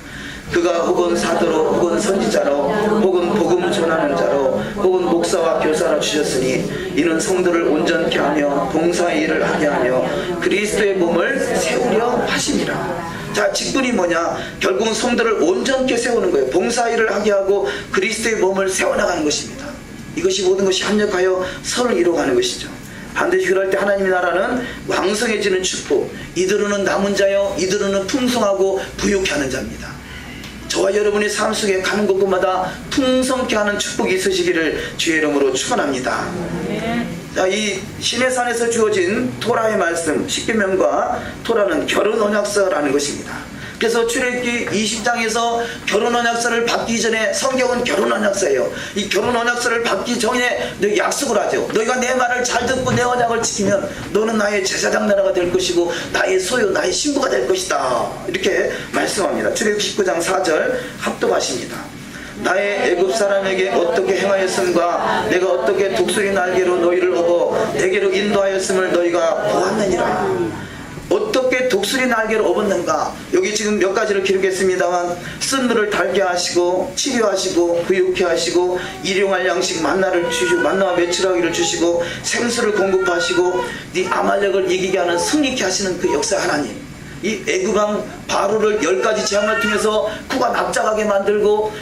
그가 혹은 사도로, 혹은 선지자로, 혹은 복음 전하는 자로, 혹은 목사와 교사로 주셨으니 이는 성도를 온전케 하며 봉사의 일을 하게 하며 그리스도의 몸을 세우려 하심이라. 자, 직분이 뭐냐? 결국은 성도를 온전케 세우는 거예요. 봉사 일을 하게 하고 그리스도의 몸을 세워나가는 것입니다. 이것이 모든 것이 합력하여 선을 이루어가는 것이죠. 반드시 그럴 때 하나님의 나라는 왕성해지는 축복, 이들은 남은 자여 이들은 풍성하고 부유케 하는 자입니다. 저와 여러분의 삶 속에 가는 곳곳마다 풍성케 하는 축복이 있으시기를 주의 이름으로 축원합니다. 자, 이 시내산에서 주어진 토라의 말씀, 십계명과 토라는 결혼 언약서라는 것입니다. 그래서 출애굽기 20장에서 결혼 언약서를 받기 전에, 성경은 결혼 언약서예요. 이 결혼 언약서를 받기 전에 너희 약속을 하죠. 너희가 내 말을 잘 듣고 내 언약을 지키면 너는 나의 제사장 나라가 될 것이고 나의 소유, 나의 신부가 될 것이다. 이렇게 말씀합니다. 출애굽기 19장 4절 합독하십니다. 나의 애굽 사람에게 어떻게 행하였음과 내가 어떻게 독수리 날개로 너희를 업어 내게로 인도하였음을 너희가 보았느니라. 어떻게 독수리 날개로 업었는가? 여기 지금 몇 가지를 기록했습니다만, 쓴 물을 달게 하시고 치료하시고 부유케 하시고 일용할 양식 만나를 주시고 만나와 메추라기를 주시고 생수를 공급하시고 네 아말렉을 이기게 하는 승리케 하시는 그 역사 하나님, 이 애굽왕 바로를 10가지 재앙을 통해서 쿠가 납작하게 만들고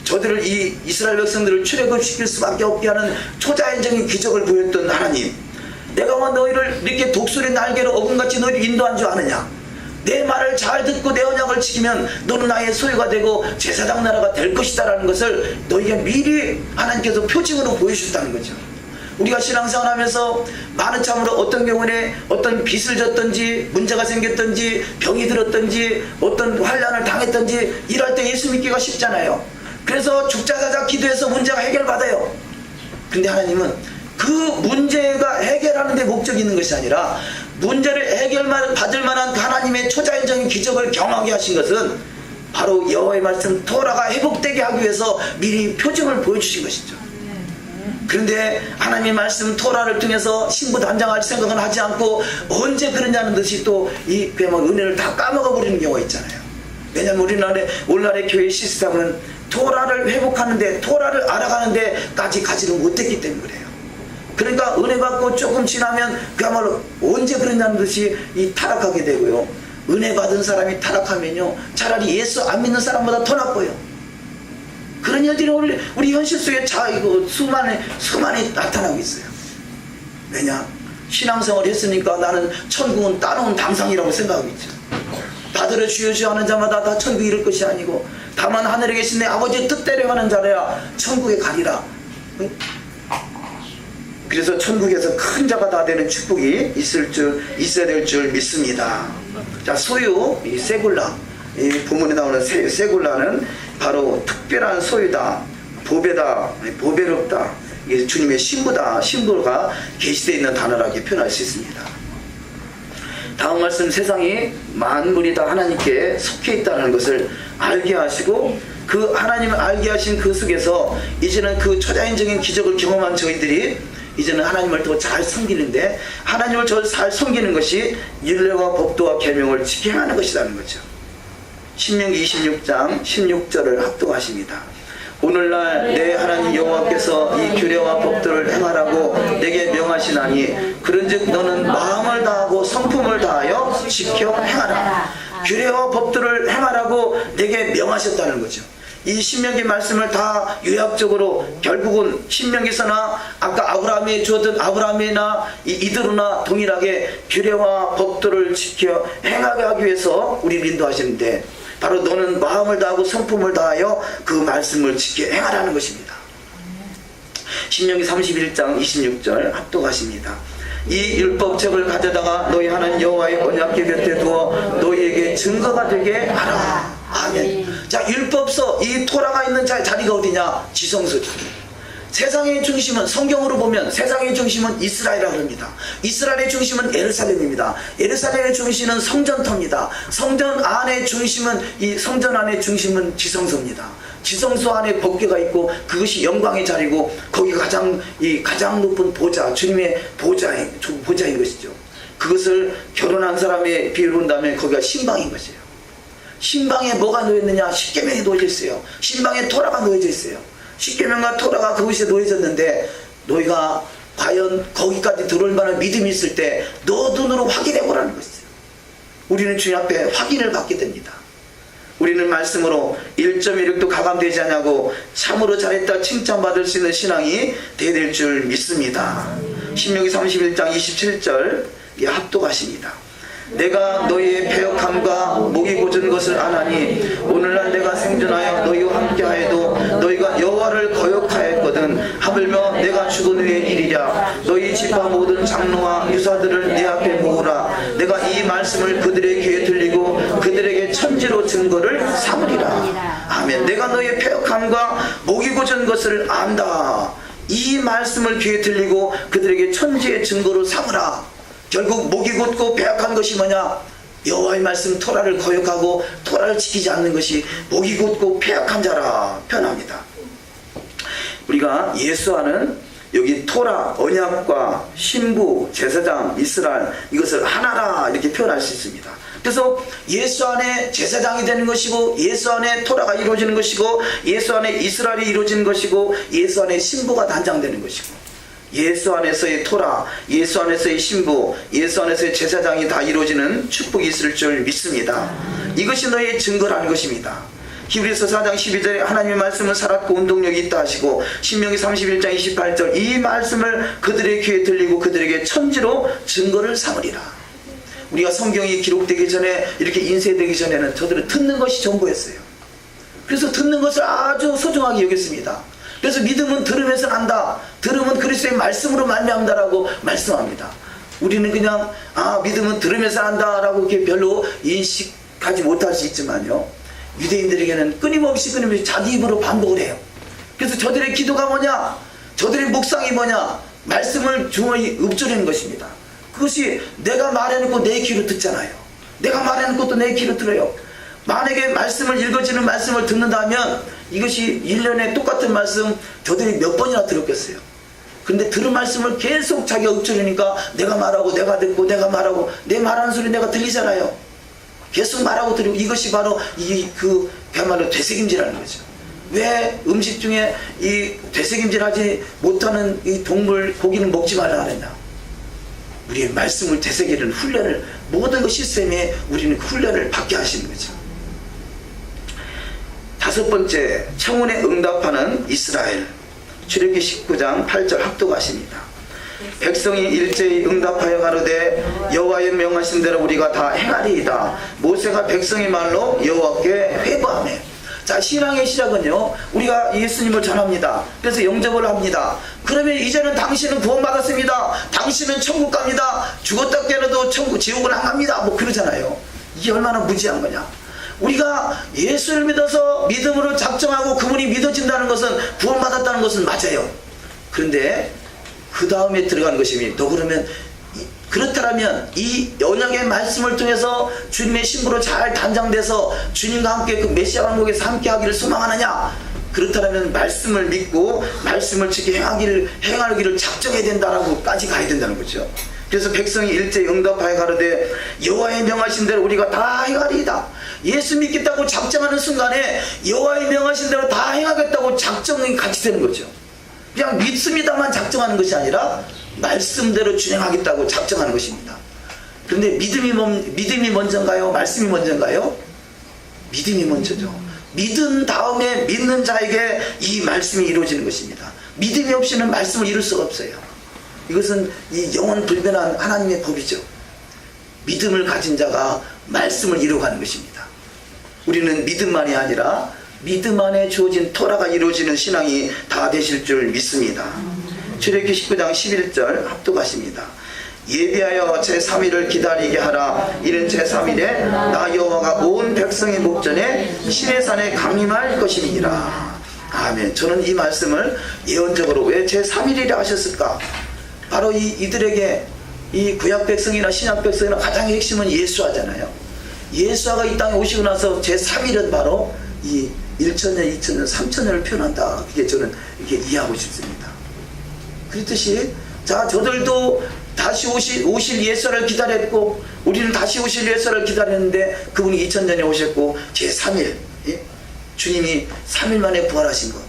저들을, 이 이스라엘 백성들을 출애굽시킬 수밖에 없게 하는 초자연적인 기적을 보였던 하나님, 내가 너희를 이렇게 독수리 날개로 어금같이 너희를 인도한 줄 아느냐? 내 말을 잘 듣고 내 언약을 지키면 너는 나의 소유가 되고 제사장 나라가 될 것이다 라는 것을 너희가 미리 하나님께서 표징으로 보여주셨다는 거죠. 우리가 신앙생활 하면서 많은 참으로 어떤 경우에 어떤 빚을 졌든지 문제가 생겼든지 병이 들었든지 어떤 환난을 당했든지 이럴 때 예수 믿기가 쉽잖아요. 그래서 죽자사자 기도해서 문제가 해결받아요. 근데 하나님은 그 문제가 해결하는 데 목적이 있는 것이 아니라 문제를 해결받을 만한 하나님의 초자연적인 기적을 경험하게 하신 것은 바로 여호와의 말씀 토라가 회복되게 하기 위해서 미리 표징을 보여주신 것이죠. 그런데 하나님의 말씀 토라를 통해서 신부 단장할 생각은 하지 않고 언제 그러냐는 듯이 또 이 은혜를 다 까먹어 버리는 경우가 있잖아요. 왜냐하면 오늘날의 교회 시스템은 토라를 회복하는데, 토라를 알아가는 데까지 가지를 못했기 때문에 그래요. 그러니까 은혜 받고 조금 지나면 그야말로 언제 그랬냐는 듯이 타락하게 되고요. 은혜 받은 사람이 타락하면요, 차라리 예수 안 믿는 사람보다 더 나빠요. 그런 일들이 우리 현실 속에 수많이 나타나고 있어요. 왜냐? 신앙생활을 했으니까 나는 천국은 따놓은 당상이라고 생각하고 있죠. 나더러 주여 주여 하는 자마다 다 천국에 이를 것이 아니고 다만 하늘에 계신 내 아버지의 뜻대로 하는 자라야 천국에 가리라. 그래서 천국에서 큰 자가 다 되는 축복이 있어야 될 줄 믿습니다. 자, 소유, 이 세굴라, 이 본문에 나오는 세굴라는 바로 특별한 소유다, 보배다, 보배롭다, 이게 주님의 신부다, 신부가 계시되어 있는 단어라고 표현할 수 있습니다. 다음 말씀, 세상이 만물이 다 하나님께 속해 있다는 것을 알게 하시고 그 하나님을 알게 하신 그 속에서 이제는 그 초자연적인 기적을 경험한 저희들이 이제는 하나님을 더 잘 섬기는데, 하나님을 더 잘 섬기는 것이 율례와 법도와 계명을 지켜야 하는 것이라는 거죠. 신명기 26장 16절을 합독하십니다. 오늘날 내 하나님 여호와께서 이 규례와 법도를 행하라고 내게 명하시나니 그런즉 너는 마음을 다하고 성품을 다하여 지켜 행하라. 규례와 법도를 행하라고 내게 명하셨다는 거죠. 이 신명기 말씀을 다 요약적으로 결국은 신명기서나 아까 아브라함이 주었던 아브라함이나 이드로나 동일하게 규례와 법도를 지켜 행하게 하기 위해서 우리를 인도하시는데, 바로 너는 마음을 다하고 성품을 다하여 그 말씀을 지켜 행하라는 것입니다. 신명기 31장 26절 합독하십니다. 이 율법책을 가져다가 너희 하나님 여호와의 언약궤 곁에 두어 너희에게 증거가 되게 하라. 아멘. 자, 율법서, 이 토라가 있는 자리가 어디냐? 지성소죠. 세상의 중심은, 성경으로 보면 세상의 중심은 이스라엘이라고 합니다. 이스라엘의 중심은 예루살렘입니다. 예루살렘의 중심은 성전터입니다. 성전 안의 중심은, 이 성전 안의 중심은 지성소입니다. 지성소 안에 법궤가 있고 그것이 영광의 자리고 거기가 가장 높은 보좌, 주님의 보좌인 것이죠. 그것을 결혼한 사람의 비유로 본다면 거기가 신방인 것이에요. 신방에 뭐가 놓여있느냐? 십계명이 놓여져 있어요. 신방에 토라가 놓여져 있어요. 십계명과 토라가 그것에 놓여졌는데, 너희가 과연 거기까지 들어올 만한 믿음이 있을 때 너 눈으로 확인해 보라는 것이에요. 우리는 주님 앞에 확인을 받게 됩니다. 우리는 말씀으로 1.16도 가감되지 않냐고 참으로 잘했다 칭찬받을 수 있는 신앙이 되어야 될 줄 믿습니다. 신명기 31장 27절 합독하십니다. 내가 너희의 패역함과 목이 고준 것을 아나니 오늘날 내가 생존하여 너희와 함께하여도 너희가 여호와를 거역하였거든 하물며 내가 죽은 후의 일이랴. 너희 지파 모든 장로와 유사들을 내 앞에 모으라. 내가 이 말씀을 그들의 귀에 들리고 그들에게 천지로 증거를 삼으리라. 아멘. 내가 너희의 패역함과 목이 고준 것을 안다. 이 말씀을 귀에 들리고 그들에게 천지의 증거로 삼으라. 결국 목이 곧고 배약한 것이 뭐냐? 여호와의 말씀 토라를 거역하고 토라를 지키지 않는 것이 목이 곧고 배약한 자라 표현합니다. 우리가 예수와는 여기 토라, 언약과 신부, 제사장, 이스라엘, 이것을 하나라 이렇게 표현할 수 있습니다. 그래서 예수 안에 제사장이 되는 것이고, 예수 안에 토라가 이루어지는 것이고, 예수 안에 이스라엘이 이루어지는 것이고, 예수 안에 신부가 단장되는 것이고, 예수 안에서의 토라, 예수 안에서의 신부, 예수 안에서의 제사장이 다 이루어지는 축복이 있을 줄 믿습니다. 이것이 너의 증거라는 것입니다. 히브리서 4장 12절에 하나님의 말씀은 살았고 운동력이 있다 하시고, 신명기 31장 28절 이 말씀을 그들의 귀에 들리고 그들에게 천지로 증거를 삼으리라. 우리가 성경이 기록되기 전에, 이렇게 인쇄되기 전에는 저들은 듣는 것이 전부였어요. 그래서 듣는 것을 아주 소중하게 여겼습니다. 그래서 믿음은 들으면서 난다. 들으면 그리스도의 말씀으로 말미암다라고 말씀합니다. 우리는 그냥 믿음은 들으면서 난다라고 이렇게 별로 인식하지 못할 수 있지만요, 유대인들에게는 끊임없이 자기 입으로 반복을 해요. 그래서 저들의 기도가 뭐냐? 저들의 묵상이 뭐냐? 말씀을 주머니 읊조리는 것입니다. 그것이 내가 말해놓고 내 귀로 듣잖아요. 내가 말해놓고 또 내 귀로 들어요. 만약에 말씀을 읽어지는 말씀을 듣는다면 이것이 1년에 똑같은 말씀 저들이 몇 번이나 들었겠어요. 근데 들은 말씀을 계속 자기가 읊조리니까 내가 말하고 내가 듣고 내가 말하고 내 말하는 소리 내가 들리잖아요. 계속 말하고 들리고, 이것이 바로 그야말로 되새김질하는 거죠. 왜 음식 중에 이 되새김질하지 못하는 이 동물 고기는 먹지 말라 그랬냐? 우리의 말씀을 되새기는 훈련을, 모든 그 시스템에 우리는 훈련을 받게 하시는 거죠. 다섯 번째, 청혼에 응답하는 이스라엘. 출애굽기 19장 8절 합독하십니다. 백성이 일제히 응답하여 가로되 여호와의 명하신 대로 우리가 다 행하리이다. 모세가 백성의 말로 여호와께 회부하며. 자, 신앙의 시작은요, 우리가 예수님을 전합니다. 그래서 영접을 합니다. 그러면 이제는 당신은 구원받았습니다. 당신은 천국 갑니다. 죽었다 깨어나도 천국 지옥을 안 갑니다. 뭐 그러잖아요. 이게 얼마나 무지한 거냐. 우리가 예수를 믿어서 믿음으로 작정하고 그분이 믿어진다는 것은, 구원받았다는 것은 맞아요. 그런데 그 다음에 들어가는 것이, 너 그러면 그렇다면 이 언약의 말씀을 통해서 주님의 신부로 잘 단장돼서 주님과 함께 그 메시아 왕국에서 함께 하기를 소망하느냐? 그렇다면 말씀을 믿고 말씀을 지켜 행하기를 작정해야 된다라고까지 가야 된다는 거죠. 그래서 백성이 일제히 응답하여 가로되 여호와의 명하신 대로 우리가 다 행하리이다. 예수 믿겠다고 작정하는 순간에 여호와의 명하신 대로 다 행하겠다고 작정이 같이 되는 거죠. 그냥 믿습니다만 작정하는 것이 아니라 말씀대로 준행하겠다고 작정하는 것입니다. 그런데 믿음이 먼저인가요? 말씀이 먼저인가요? 믿음이 먼저죠. 믿은 다음에 믿는 자에게 이 말씀이 이루어지는 것입니다. 믿음이 없이는 말씀을 이룰 수가 없어요. 이것은 이 영원 불변한 하나님의 법이죠. 믿음을 가진 자가 말씀을 이루어가는 것입니다. 우리는 믿음만이 아니라 믿음 안에 주어진 토라가 이루어지는 신앙이 다 되실 줄 믿습니다. 출애굽기 19장 11절 합독하십니다. 예비하여 제3일을 기다리게 하라. 이는 제3일에 나 여호와가 온 백성의 목전에 시내산에 강림할 것임이니라. 아멘. 저는 이 말씀을 예언적으로 왜 제3일이라 하셨을까? 바로 이들에게 이 구약 백성이나 신약 백성이나 가장 핵심은 예수아잖아요. 예수아가 이 땅에 오시고 나서 제3일은 바로 이 1000년, 2000년, 3000년을 표현한다. 이게 저는 이렇게 이해하고 싶습니다. 그렇듯이 자, 저들도 다시 오실 예수를 기다렸고 우리는 다시 오실 예수를 기다렸는데 그분이 2000년에 오셨고 제3일, 주님이 3일 만에 부활하신 것.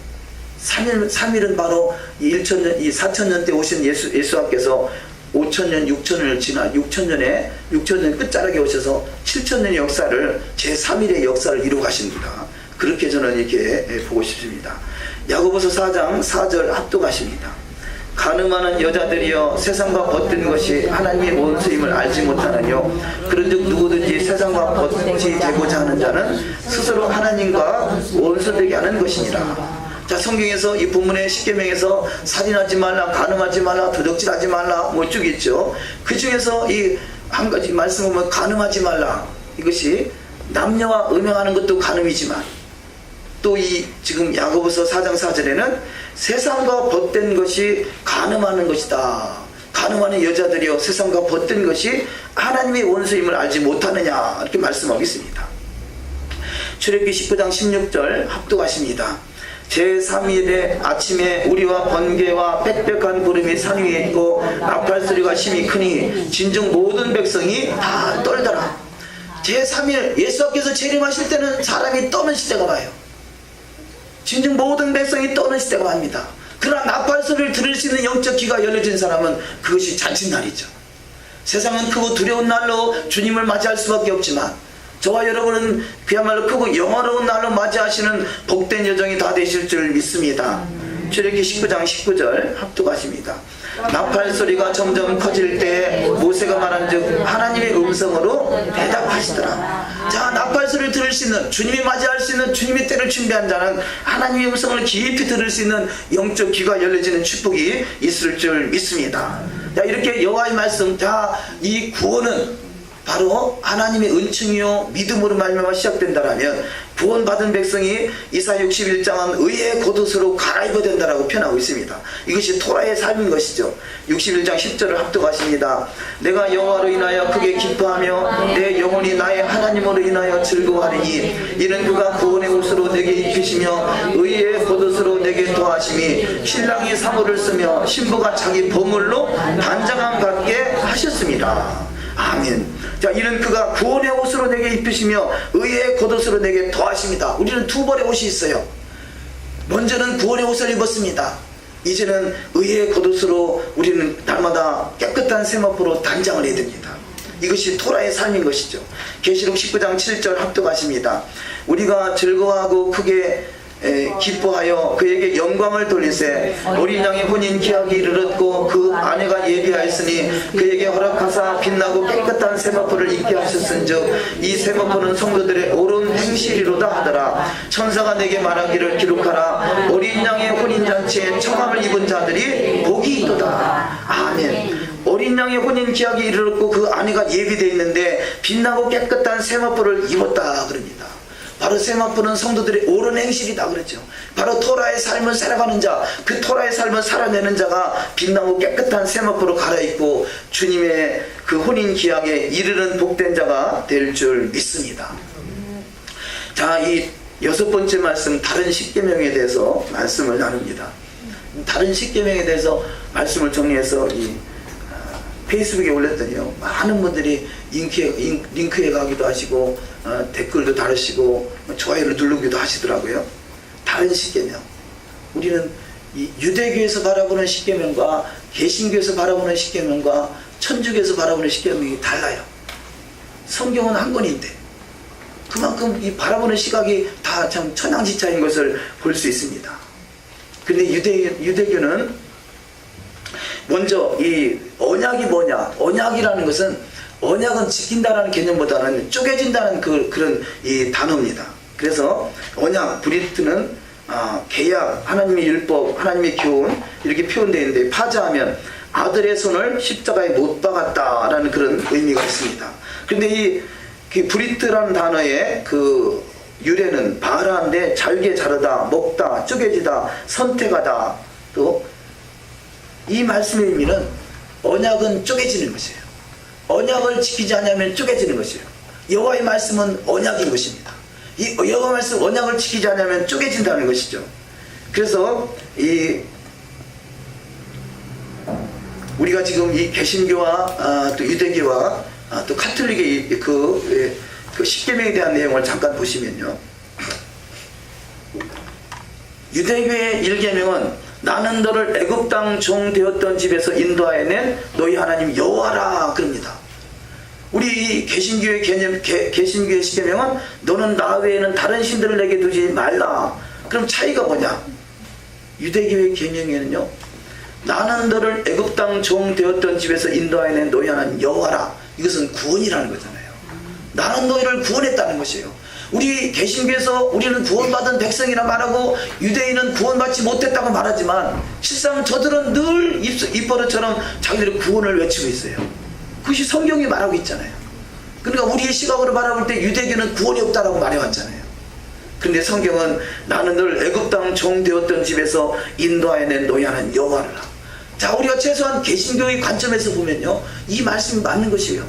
3일은 바로 이 1000년, 이 4000년 때 오신 예수님께서 5000년, 6000년을 지나 6000년 끝자락에 오셔서 7000년의 역사를 제3일의 역사를 이루어 가십니다. 그렇게 저는 이렇게 보고 싶습니다. 야고보서 4장 4절 합독하십니다. 가늠하는 여자들이여 세상과 벗든 것이 하나님의 원수임을 알지 못하느뇨. 그런즉 누구든지 세상과 벗지 되고자 하는 자는 스스로 하나님과 원수되게 하는 것이니라. 자, 성경에서 이 본문의 십계명에서 살인하지 말라, 간음하지 말라, 도둑질하지 말라 뭐 쭉 있죠. 그 중에서 이 한 가지 말씀 보면 간음하지 말라, 이것이 남녀와 음행하는 것도 간음이지만 또 이 지금 야고보서 4장 4절에는 세상과 벗된 것이 간음하는 것이다. 간음하는 여자들이여 세상과 벗된 것이 하나님의 원수임을 알지 못하느냐, 이렇게 말씀하고 있습니다. 출애굽기 19장 16절 합독하십니다. 제3일에 아침에 우리와 번개와 빽빽한 구름이 산 위에 있고 나팔소리가 심히 크니 진즉 모든 백성이 다 떨더라. 제3일 예수께서 재림하실 때는 사람이 떠는 시대가 와요. 진즉 모든 백성이 떠는 시대가 옵니다. 그러나 나팔소리를 들을 수 있는 영적 귀가 열려진 사람은 그것이 잔칫날이죠. 세상은 크고 두려운 날로 주님을 맞이할 수밖에 없지만 저와 여러분은 그야말로 크고 영화로운 날로 맞이하시는 복된 여정이 다 되실 줄 믿습니다. 출애굽기 19장 19절 합독하십니다. 나팔소리가 점점 커질 때 모세가 말한즉 하나님의 음성으로 대답하시더라. 자, 나팔소리를 들을 수 있는, 주님이 맞이할 수 있는 주님의 때를 준비한 자는 하나님의 음성을 깊이 들을 수 있는 영적 귀가 열려지는 축복이 있을 줄 믿습니다. 자, 이렇게 여호와의 말씀, 자, 이 구원은 바로 하나님의 은총이요 믿음으로 말미암아 시작된다라면 구원받은 백성이 이사야 61장은 의의 겉옷으로 갈아입어야 된다라고 표현하고 있습니다. 이것이 토라의 삶인 것이죠. 61장 10절을 합독하십니다. 내가 여호와로 인하여 크게 기뻐하며 내 영혼이 나의 하나님으로 인하여 즐거워하리니 이는 그가 구원의 옷으로 내게 입히시며 의의 겉옷으로 내게 도하심이 신랑이 사물을 쓰며 신부가 자기 보물로 단장함 같게 하셨습니다. 아멘. 자, 이는 그가 구원의 옷으로 내게 입히시며 의의 겉옷으로 내게 더하십니다. 우리는 두 벌의 옷이 있어요. 먼저는 구원의 옷을 입었습니다. 이제는 의의 겉옷으로 우리는 날마다 깨끗한 세마포로 단장을 해야 됩니다. 이것이 토라의 삶인 것이죠. 계시록 19장 7절 합독하십니다. 우리가 즐거워하고 크게 기뻐하여 그에게 영광을 돌리세. 어린 양의 혼인 기약이 이르렀고 그 아내가 예비하였으니 그에게 허락하사 빛나고 깨끗한 세마포를 입게 하셨은즉 이 세마포는 성도들의 옳은 행실이로다 하더라. 천사가 내게 말하기를 기록하라. 어린 양의 혼인잔치에 청함을 입은 자들이 복이 있도다. 아멘. 어린 양의 혼인 기약이 이르렀고 그 아내가 예비되어 있는데 빛나고 깨끗한 세마포를 입었다 그럽니다. 바로 세마포는 성도들의 옳은 행실이다 그랬죠. 바로 토라의 삶을 살아가는 자, 그 토라의 삶을 살아내는 자가 빛나고 깨끗한 세마포로 갈아입고 주님의 그 혼인 기약에 이르는 복된 자가 될 줄 믿습니다. 자, 이 6번째 말씀, 다른 십계명에 대해서 말씀을 나눕니다. 다른 십계명에 대해서 말씀을 정리해서 이 페이스북에 올렸더니요, 많은 분들이 링크에 가기도 하시고 댓글도 달으시고 좋아요를 누르기도 하시더라고요. 다른 십계명, 우리는 이 유대교에서 바라보는 십계명과 개신교에서 바라보는 십계명과 천주교에서 바라보는 십계명이 달라요. 성경은 한 권인데 그만큼 이 바라보는 시각이 다 참 천양지차인 것을 볼 수 있습니다. 근데 유대교는 먼저 이 언약이 뭐냐? 언약이라는 것은, 언약은 지킨다라는 개념보다는 쪼개진다는 그런 이 단어입니다. 그래서 언약, 브리트는 계약, 하나님의 율법, 하나님의 교훈 이렇게 표현되어 있는데, 파자하면 아들의 손을 십자가에 못 박았다라는 그런 의미가 있습니다. 그런데 이 브리트라는 단어의 그 유래는 바라인데 잘게 자르다, 먹다, 쪼개지다, 선택하다. 또 이 말씀의 의미는 언약은 쪼개지는 것이에요. 언약을 지키지 않으면 쪼개지는 것이에요. 여호와의 말씀은 언약인 것입니다. 이 여호와 말씀 언약을 지키지 않으면 쪼개진다는 것이죠. 그래서 우리가 지금 이 개신교와 또 유대교와 또 카톨릭의 그 십계명에 대한 내용을 잠깐 보시면요, 유대교의 1계명은 나는 너를 애굽 땅 종 되었던 집에서 인도하여 낸 너희 하나님 여호와라 그럽니다. 우리 개신교의 개신교의 십계명은 너는 나 외에는 다른 신들을 내게 두지 말라. 그럼 차이가 뭐냐? 유대교의 계명에는요, 나는 너를 애굽 땅 종 되었던 집에서 인도하여 낸 너희 하나님 여호와라. 이것은 구원이라는 거잖아요. 나는 너희를 구원했다는 것이에요. 우리 개신교에서 우리는 구원받은 백성이라 말하고 유대인은 구원받지 못했다고 말하지만 실상 저들은 늘 입버릇처럼 자기들의 구원을 외치고 있어요. 그것이 성경이 말하고 있잖아요. 그러니까 우리의 시각으로 바라볼 때 유대교는 구원이 없다라고 말해왔잖아요. 그런데 성경은 나는 늘 애굽 땅 종 되었던 집에서 인도하여 낸 너희 하나님 여호와라. 자, 우리가 최소한 개신교의 관점에서 보면요, 이 말씀이 맞는 것이에요.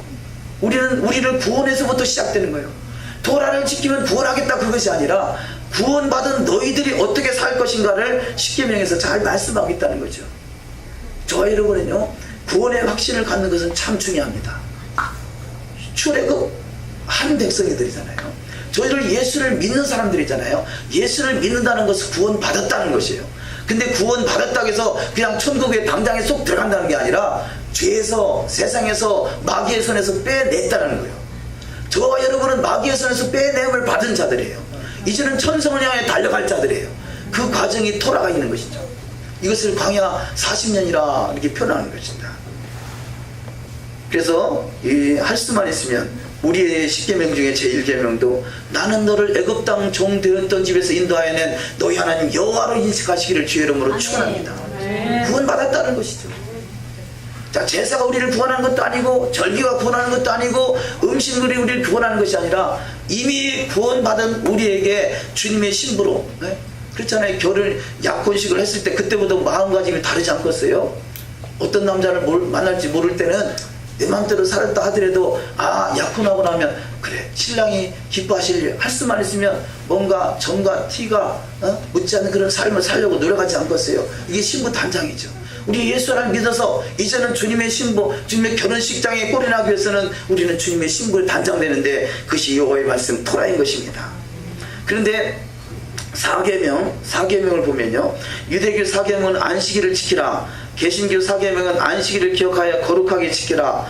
우리를 구원에서부터 시작되는 거예요. 도라를 지키면 구원하겠다 그것이 아니라 구원받은 너희들이 어떻게 살 것인가를 십계명에서 잘 말씀하고 있다는 거죠. 저와 여러분은요, 구원의 확신을 갖는 것은 참 중요합니다. 출애굽 한 백성이들이잖아요. 저희들 예수를 믿는 사람들이잖아요. 예수를 믿는다는 것은 구원받았다는 것이에요. 근데 구원받았다고 해서 그냥 천국의 당장에 쏙 들어간다는 게 아니라 죄에서, 세상에서, 마귀의 손에서 빼냈다는 거예요. 저와 여러분은 마귀의 손에서 빼내음을 받은 자들이에요. 이제는 천성을 향해 달려갈 자들이에요. 그 과정이 토라가 있는 것이죠. 이것을 광야 40년이라 이렇게 표현하는 것입니다. 그래서 할 수만 있으면 우리의 십계명 중에 제1계명도 나는 너를 애굽 땅 종 되었던 집에서 인도하여 낸 너희 하나님 여호와로 인식하시기를 주의 이름으로 축원합니다. 구원받았다는 것이죠. 자, 제사가 우리를 구원하는 것도 아니고 절기가 구원하는 것도 아니고 음식물이 우리를 구원하는 것이 아니라 이미 구원받은 우리에게 주님의 신부로, 그렇잖아요. 결혼 약혼식을 했을 때 그때부터 마음가짐이 다르지 않겠어요? 어떤 남자를 만날지 모를 때는 내 마음대로 살았다 하더라도 약혼하고 나면 그래 신랑이 기뻐하실 할 수만 있으면 뭔가 정과 티가 묻지 않는 그런 삶을 살려고 노력하지 않겠어요? 이게 신부 단장이죠. 우리 예수를 믿어서 이제는 주님의 신부, 주님의 결혼식장에 꼴이 나기 위해서는 우리는 주님의 신부를 단장되는데 그것이 여호와의 말씀 토라인 것입니다. 그런데 4계명을 보면요, 유대교 4계명은 안식일을 지키라, 개신교 4계명은 안식일을 기억하여 거룩하게 지키라,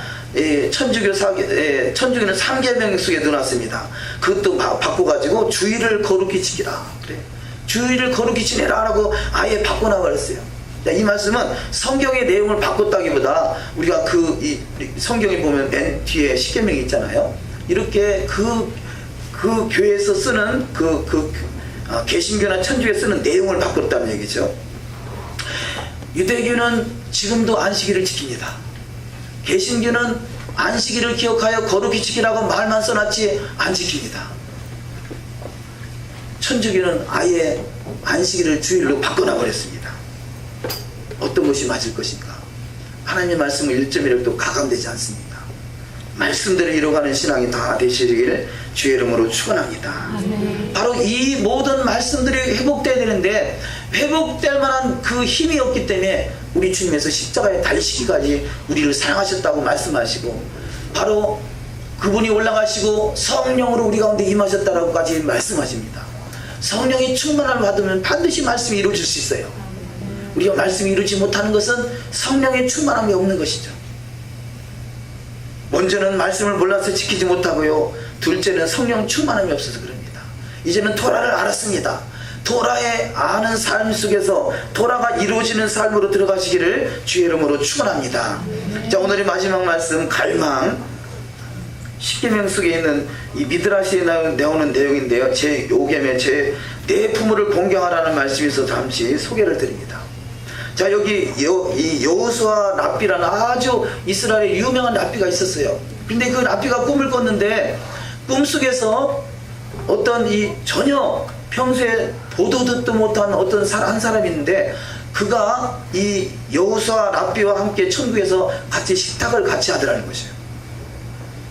천주교는 3계명 속에 넣어놨습니다. 그것도 바꿔가지고 주일을 거룩히 지키라. 그래. 주일을 거룩히 지내라라고 아예 바꿔나버렸어요. 이 말씀은 성경의 내용을 바꿨다기보다 우리가 이 성경에 보면 맨 뒤에 십계명이 있잖아요. 이렇게 그 교회에서 쓰는 개신교나 천주교에 쓰는 내용을 바꿨다는 얘기죠. 유대교는 지금도 안식일을 지킵니다. 개신교는 안식일을 기억하여 거룩히 지키라고 말만 써놨지 안 지킵니다. 천주교는 아예 안식일을 주일로 바꿔놔버렸습니다. 어떤 것이 맞을 것인가? 하나님의 말씀을 1.1도 가감되지 않습니다. 말씀대로 이루어가는 신앙이 다 되시길 주의 이름으로 축원합니다. 바로 이 모든 말씀들이 회복돼야 되는데 회복될 만한 그 힘이 없기 때문에 우리 주님께서 십자가에 달리시기까지 우리를 사랑하셨다고 말씀하시고 바로 그분이 올라가시고 성령으로 우리 가운데 임하셨다라고까지 말씀하십니다. 성령이 충만함을 받으면 반드시 말씀이 이루어질 수 있어요. 우리가 말씀이 이루지 못하는 것은 성령의 충만함이 없는 것이죠. 먼저는 말씀을 몰라서 지키지 못하고요, 둘째는 성령 충만함이 없어서 그럽니다. 이제는 토라를 알았습니다. 토라의 아는 삶 속에서 토라가 이루어지는 삶으로 들어가시기를 주의 이름으로 축원합니다. 자, 오늘의 마지막 말씀 갈망, 십계명 속에 있는 이 미드라시에 나오는 내용인데요, 제 5계명 내 부모를 공경하라는 말씀에서 잠시 소개를 드립니다. 자, 여기 이 여호수아 랍비라는 아주 이스라엘의 유명한 랍비가 있었어요. 근데 그 랍비가 꿈을 꿨는데 꿈속에서 어떤 전혀 평소에 보도 듣도 못한 어떤 한 사람이 있는데 그가 이 여호수아 랍비와 함께 천국에서 같이 식탁을 같이 하더라는 것이에요.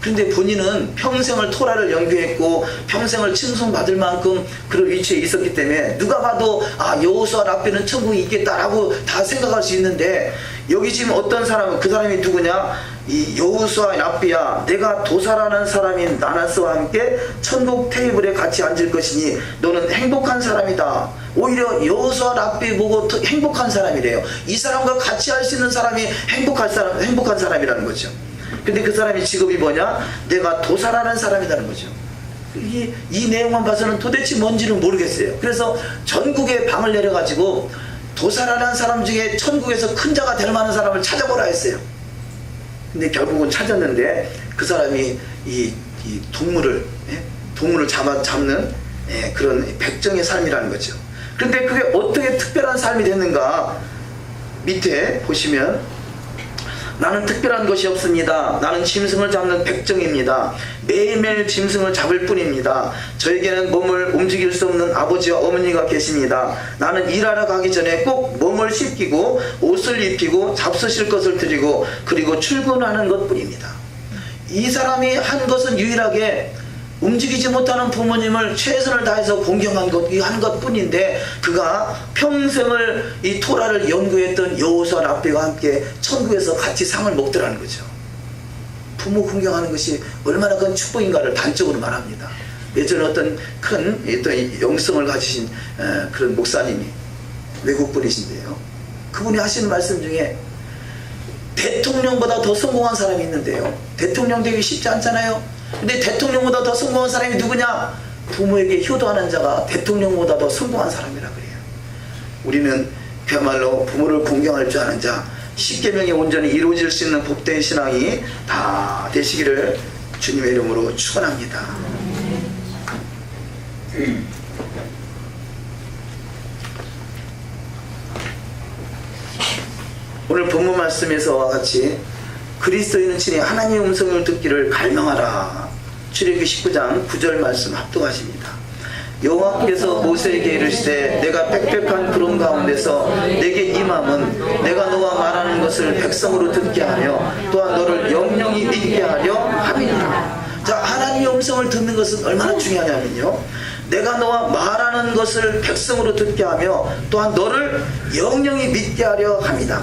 그런데 본인은 평생을 토라를 연구했고 평생을 칭송받을 만큼 그런 위치에 있었기 때문에 누가 봐도 여호수아 랍비는 천국에 있겠다라고 다 생각할 수 있는데, 여기 지금 어떤 사람은, 그 사람이 누구냐, 이 여호수아 랍비야, 내가 도사라는 사람인 나나스와 함께 천국 테이블에 같이 앉을 것이니 너는 행복한 사람이다. 오히려 여호수아 랍비 보고 행복한 사람이래요. 이 사람과 같이 할 수 있는 사람이 행복한 사람이라는 거죠. 근데 그 사람이 직업이 뭐냐? 내가 도사라는 사람이라는 거죠. 이 내용만 봐서는 도대체 뭔지는 모르겠어요. 그래서 전국에 방을 내려가지고 도사라는 사람 중에 천국에서 큰 자가 될 만한 사람을 찾아보라 했어요. 근데 결국은 찾았는데 그 사람이 이 동물을 잡는 그런 백정의 삶이라는 거죠. 그런데 그게 어떻게 특별한 삶이 됐는가? 밑에 보시면 나는 특별한 것이 없습니다. 나는 짐승을 잡는 백정입니다. 매일매일 짐승을 잡을 뿐입니다. 저에게는 몸을 움직일 수 없는 아버지와 어머니가 계십니다. 나는 일하러 가기 전에 꼭 몸을 씻기고 옷을 입히고 잡수실 것을 드리고 그리고 출근하는 것뿐입니다. 이 사람이 한 것은 유일하게 움직이지 못하는 부모님을 최선을 다해서 공경한 것뿐인데 그가 평생을 이 토라를 연구했던 여호수아 랍비와 함께 천국에서 같이 상을 먹더라는 거죠. 부모 공경하는 것이 얼마나 큰 축복인가를 단적으로 말합니다. 예전에 어떤 큰 영성을 가지신 그런 목사님이 외국분이신데요, 그분이 하시는 말씀 중에 대통령보다 더 성공한 사람이 있는데요, 대통령 되기 쉽지 않잖아요. 근데 대통령보다 더 성공한 사람이 누구냐? 부모에게 효도하는 자가 대통령보다 더 성공한 사람이라 그래요. 우리는 그야말로 부모를 공경할 줄 아는 자, 십계명이 온전히 이루어질 수 있는 복된 신앙이 다 되시기를 주님의 이름으로 축원합니다. 오늘 본문 말씀에서와 같이 그리스도인은 친히 하나님의 음성을 듣기를 갈망하라. 출애굽기 19장 9절 말씀 합독하십니다. 여호와께서 모세에게 이르시되 내가 빽빽한 구름 가운데서 내게 임함은 내가 너와 말하는 것을 백성으로 듣게 하며 또한 너를 영영히 믿게 하려 함이니라. 자, 하나님의 음성을 듣는 것은 얼마나 중요하냐면요, 내가 너와 말하는 것을 백성으로 듣게 하며 또한 너를 영영히 믿게 하려 함이다.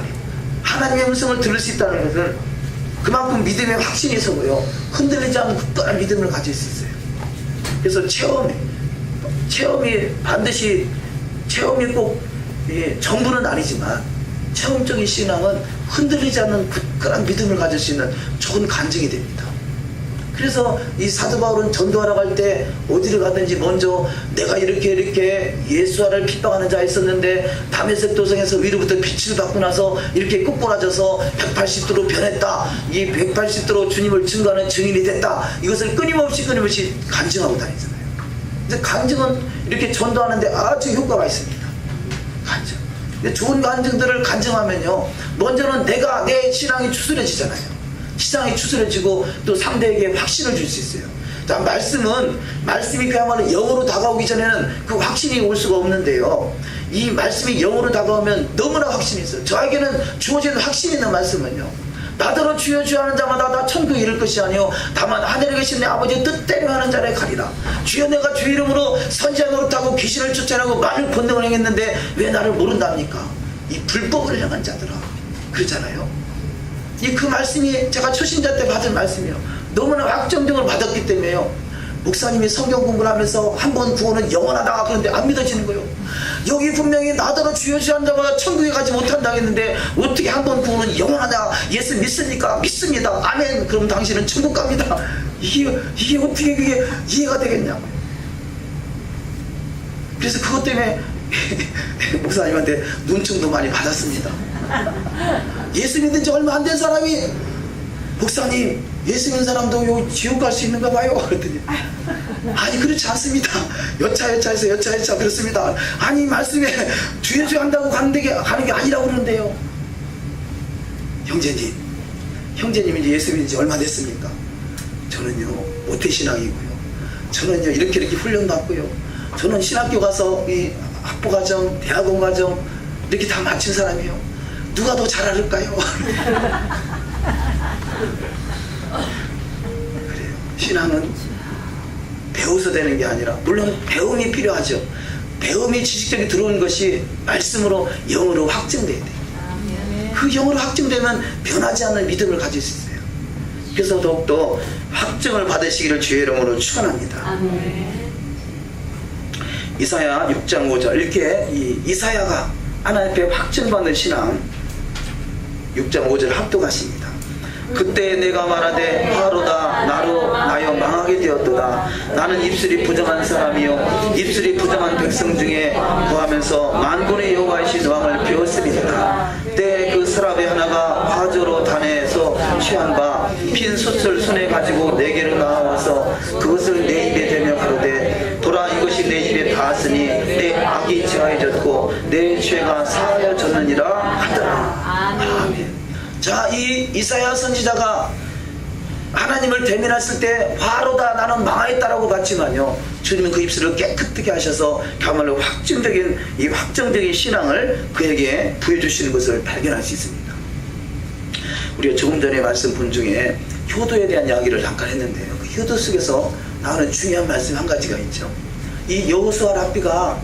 하나님의 음성을 들을 수 있다는 것은 그만큼 믿음의 확신이 있어요. 흔들리지 않는 굳건한 믿음을 가질 수 있어요. 그래서 체험이 반드시 체험이 꼭 전부는 아니지만 체험적인 신앙은 흔들리지 않는 굳건한 믿음을 가질 수 있는 좋은 간증이 됩니다. 그래서 이 사도 바울은 전도하러 갈 때 어디를 가든지 먼저 내가 이렇게 예수와를 핍박하는 자가 있었는데 다메섹 도성에서 위로부터 빛을 받고 나서 이렇게 꼬꾸라져서 180도로 변했다. 이 180도로 주님을 증거하는 증인이 됐다. 이것을 끊임없이 간증하고 다니잖아요. 근데 간증은 이렇게 전도하는데 아주 효과가 있습니다. 간증. 근데 좋은 간증들을 간증하면요, 먼저는 내 신앙이 추스려지잖아요. 신앙이 추스려지고 또 상대에게 확신을 줄 수 있어요. 자, 말씀이 그야말로 영으로 다가오기 전에는 그 확신이 올 수가 없는데요, 이 말씀이 영으로 다가오면 너무나 확신이 있어요. 저에게는 주어지는 확신 있는 말씀은요, 나더러 주여 주여 하는 자마다 나 천국에 이를 것이 아니요 다만 하늘에 계신 내 아버지의 뜻대로 하는 자를 가리라. 주여 내가 주 이름으로 선지자 노릇하고 귀신을 쫓아내고 많은 권능을 행했는데 왜 나를 모른답니까? 이 불법을 행한 자들아, 그러잖아요. 그 말씀이 제가 초신자 때 받은 말씀이에요. 너무나 확정적으로 받았기 때문에요, 목사님이 성경 공부를 하면서 한 번 구원은 영원하다 그런데 안 믿어지는 거예요. 여기 분명히 나더러 주여 주여 한 자마다 천국에 가지 못한다 했는데 어떻게 한 번 구원은 영원하다, 예수 믿습니까? 믿습니다. 아멘. 그럼 당신은 천국 갑니다. 이게 어떻게 그게 이해가 되겠냐고요. 그래서 그것 때문에 목사님한테 눈총도 많이 받았습니다. 예수 믿은 지 얼마 안 된 사람이, 목사님 예수 믿는 사람도 지옥 갈 수 있는가 봐요. 그랬더니 아니 그렇지 않습니다. 여차해서 그렇습니다. 아니 말씀에 주여 주여 한다고 가는 게 아니라고 그러는데요. 형제님 이제 예수 믿은 지 얼마 됐습니까? 저는요 모태신앙이고요, 저는요 이렇게 훈련 받고요, 저는 신학교 가서 이 학부과정 대학원 과정 이렇게 다 마친 사람이에요. 누가 더 잘 알을까요? 그래요. 신앙은 배워서 되는 게 아니라, 물론 배움이 필요하죠. 배움이 지식적이 들어오는 것이 말씀으로 영으로 확증돼야 돼요. 그 영으로 확증되면 변하지 않는 믿음을 가질 수 있어요. 그래서 더욱더 확증을 받으시기를 주의 이름으로 축원합니다. 이사야 6장 5절 이렇게 이사야가 하나님 앞에 확증받는 신앙 6장 5절 합독하십니다. 그때 내가 말하되 화로다 나여 망하게 되었도다. 나는 입술이 부정한 사람이요 입술이 부정한 백성 중에 거하면서 만군의 여호와이신 왕을 배웠음이다. 때 그 서랍의 하나가 화조로 단에서 취한 바 핀 솥을 손에 가지고 내게로 나와서 그것을 내 입에 대며 가로되 보라 이것이 내 입에 닿았으니 내 악이 제하여졌고 내 죄가 사하여졌느니라 하더라. 아멘. 자, 이 이사야 선지자가 하나님을 대면했을 때 화로다 나는 망하였다라고 봤지만요, 주님은 그 입술을 깨끗하게 하셔서 그야말로 확정적인 신앙을 그에게 부여주시는 것을 발견할 수 있습니다. 우리가 조금 전에 말씀 본 중에 효도에 대한 이야기를 잠깐 했는데요, 그 효도 속에서 나오는 중요한 말씀 한 가지가 있죠. 이 여호수아 랍비가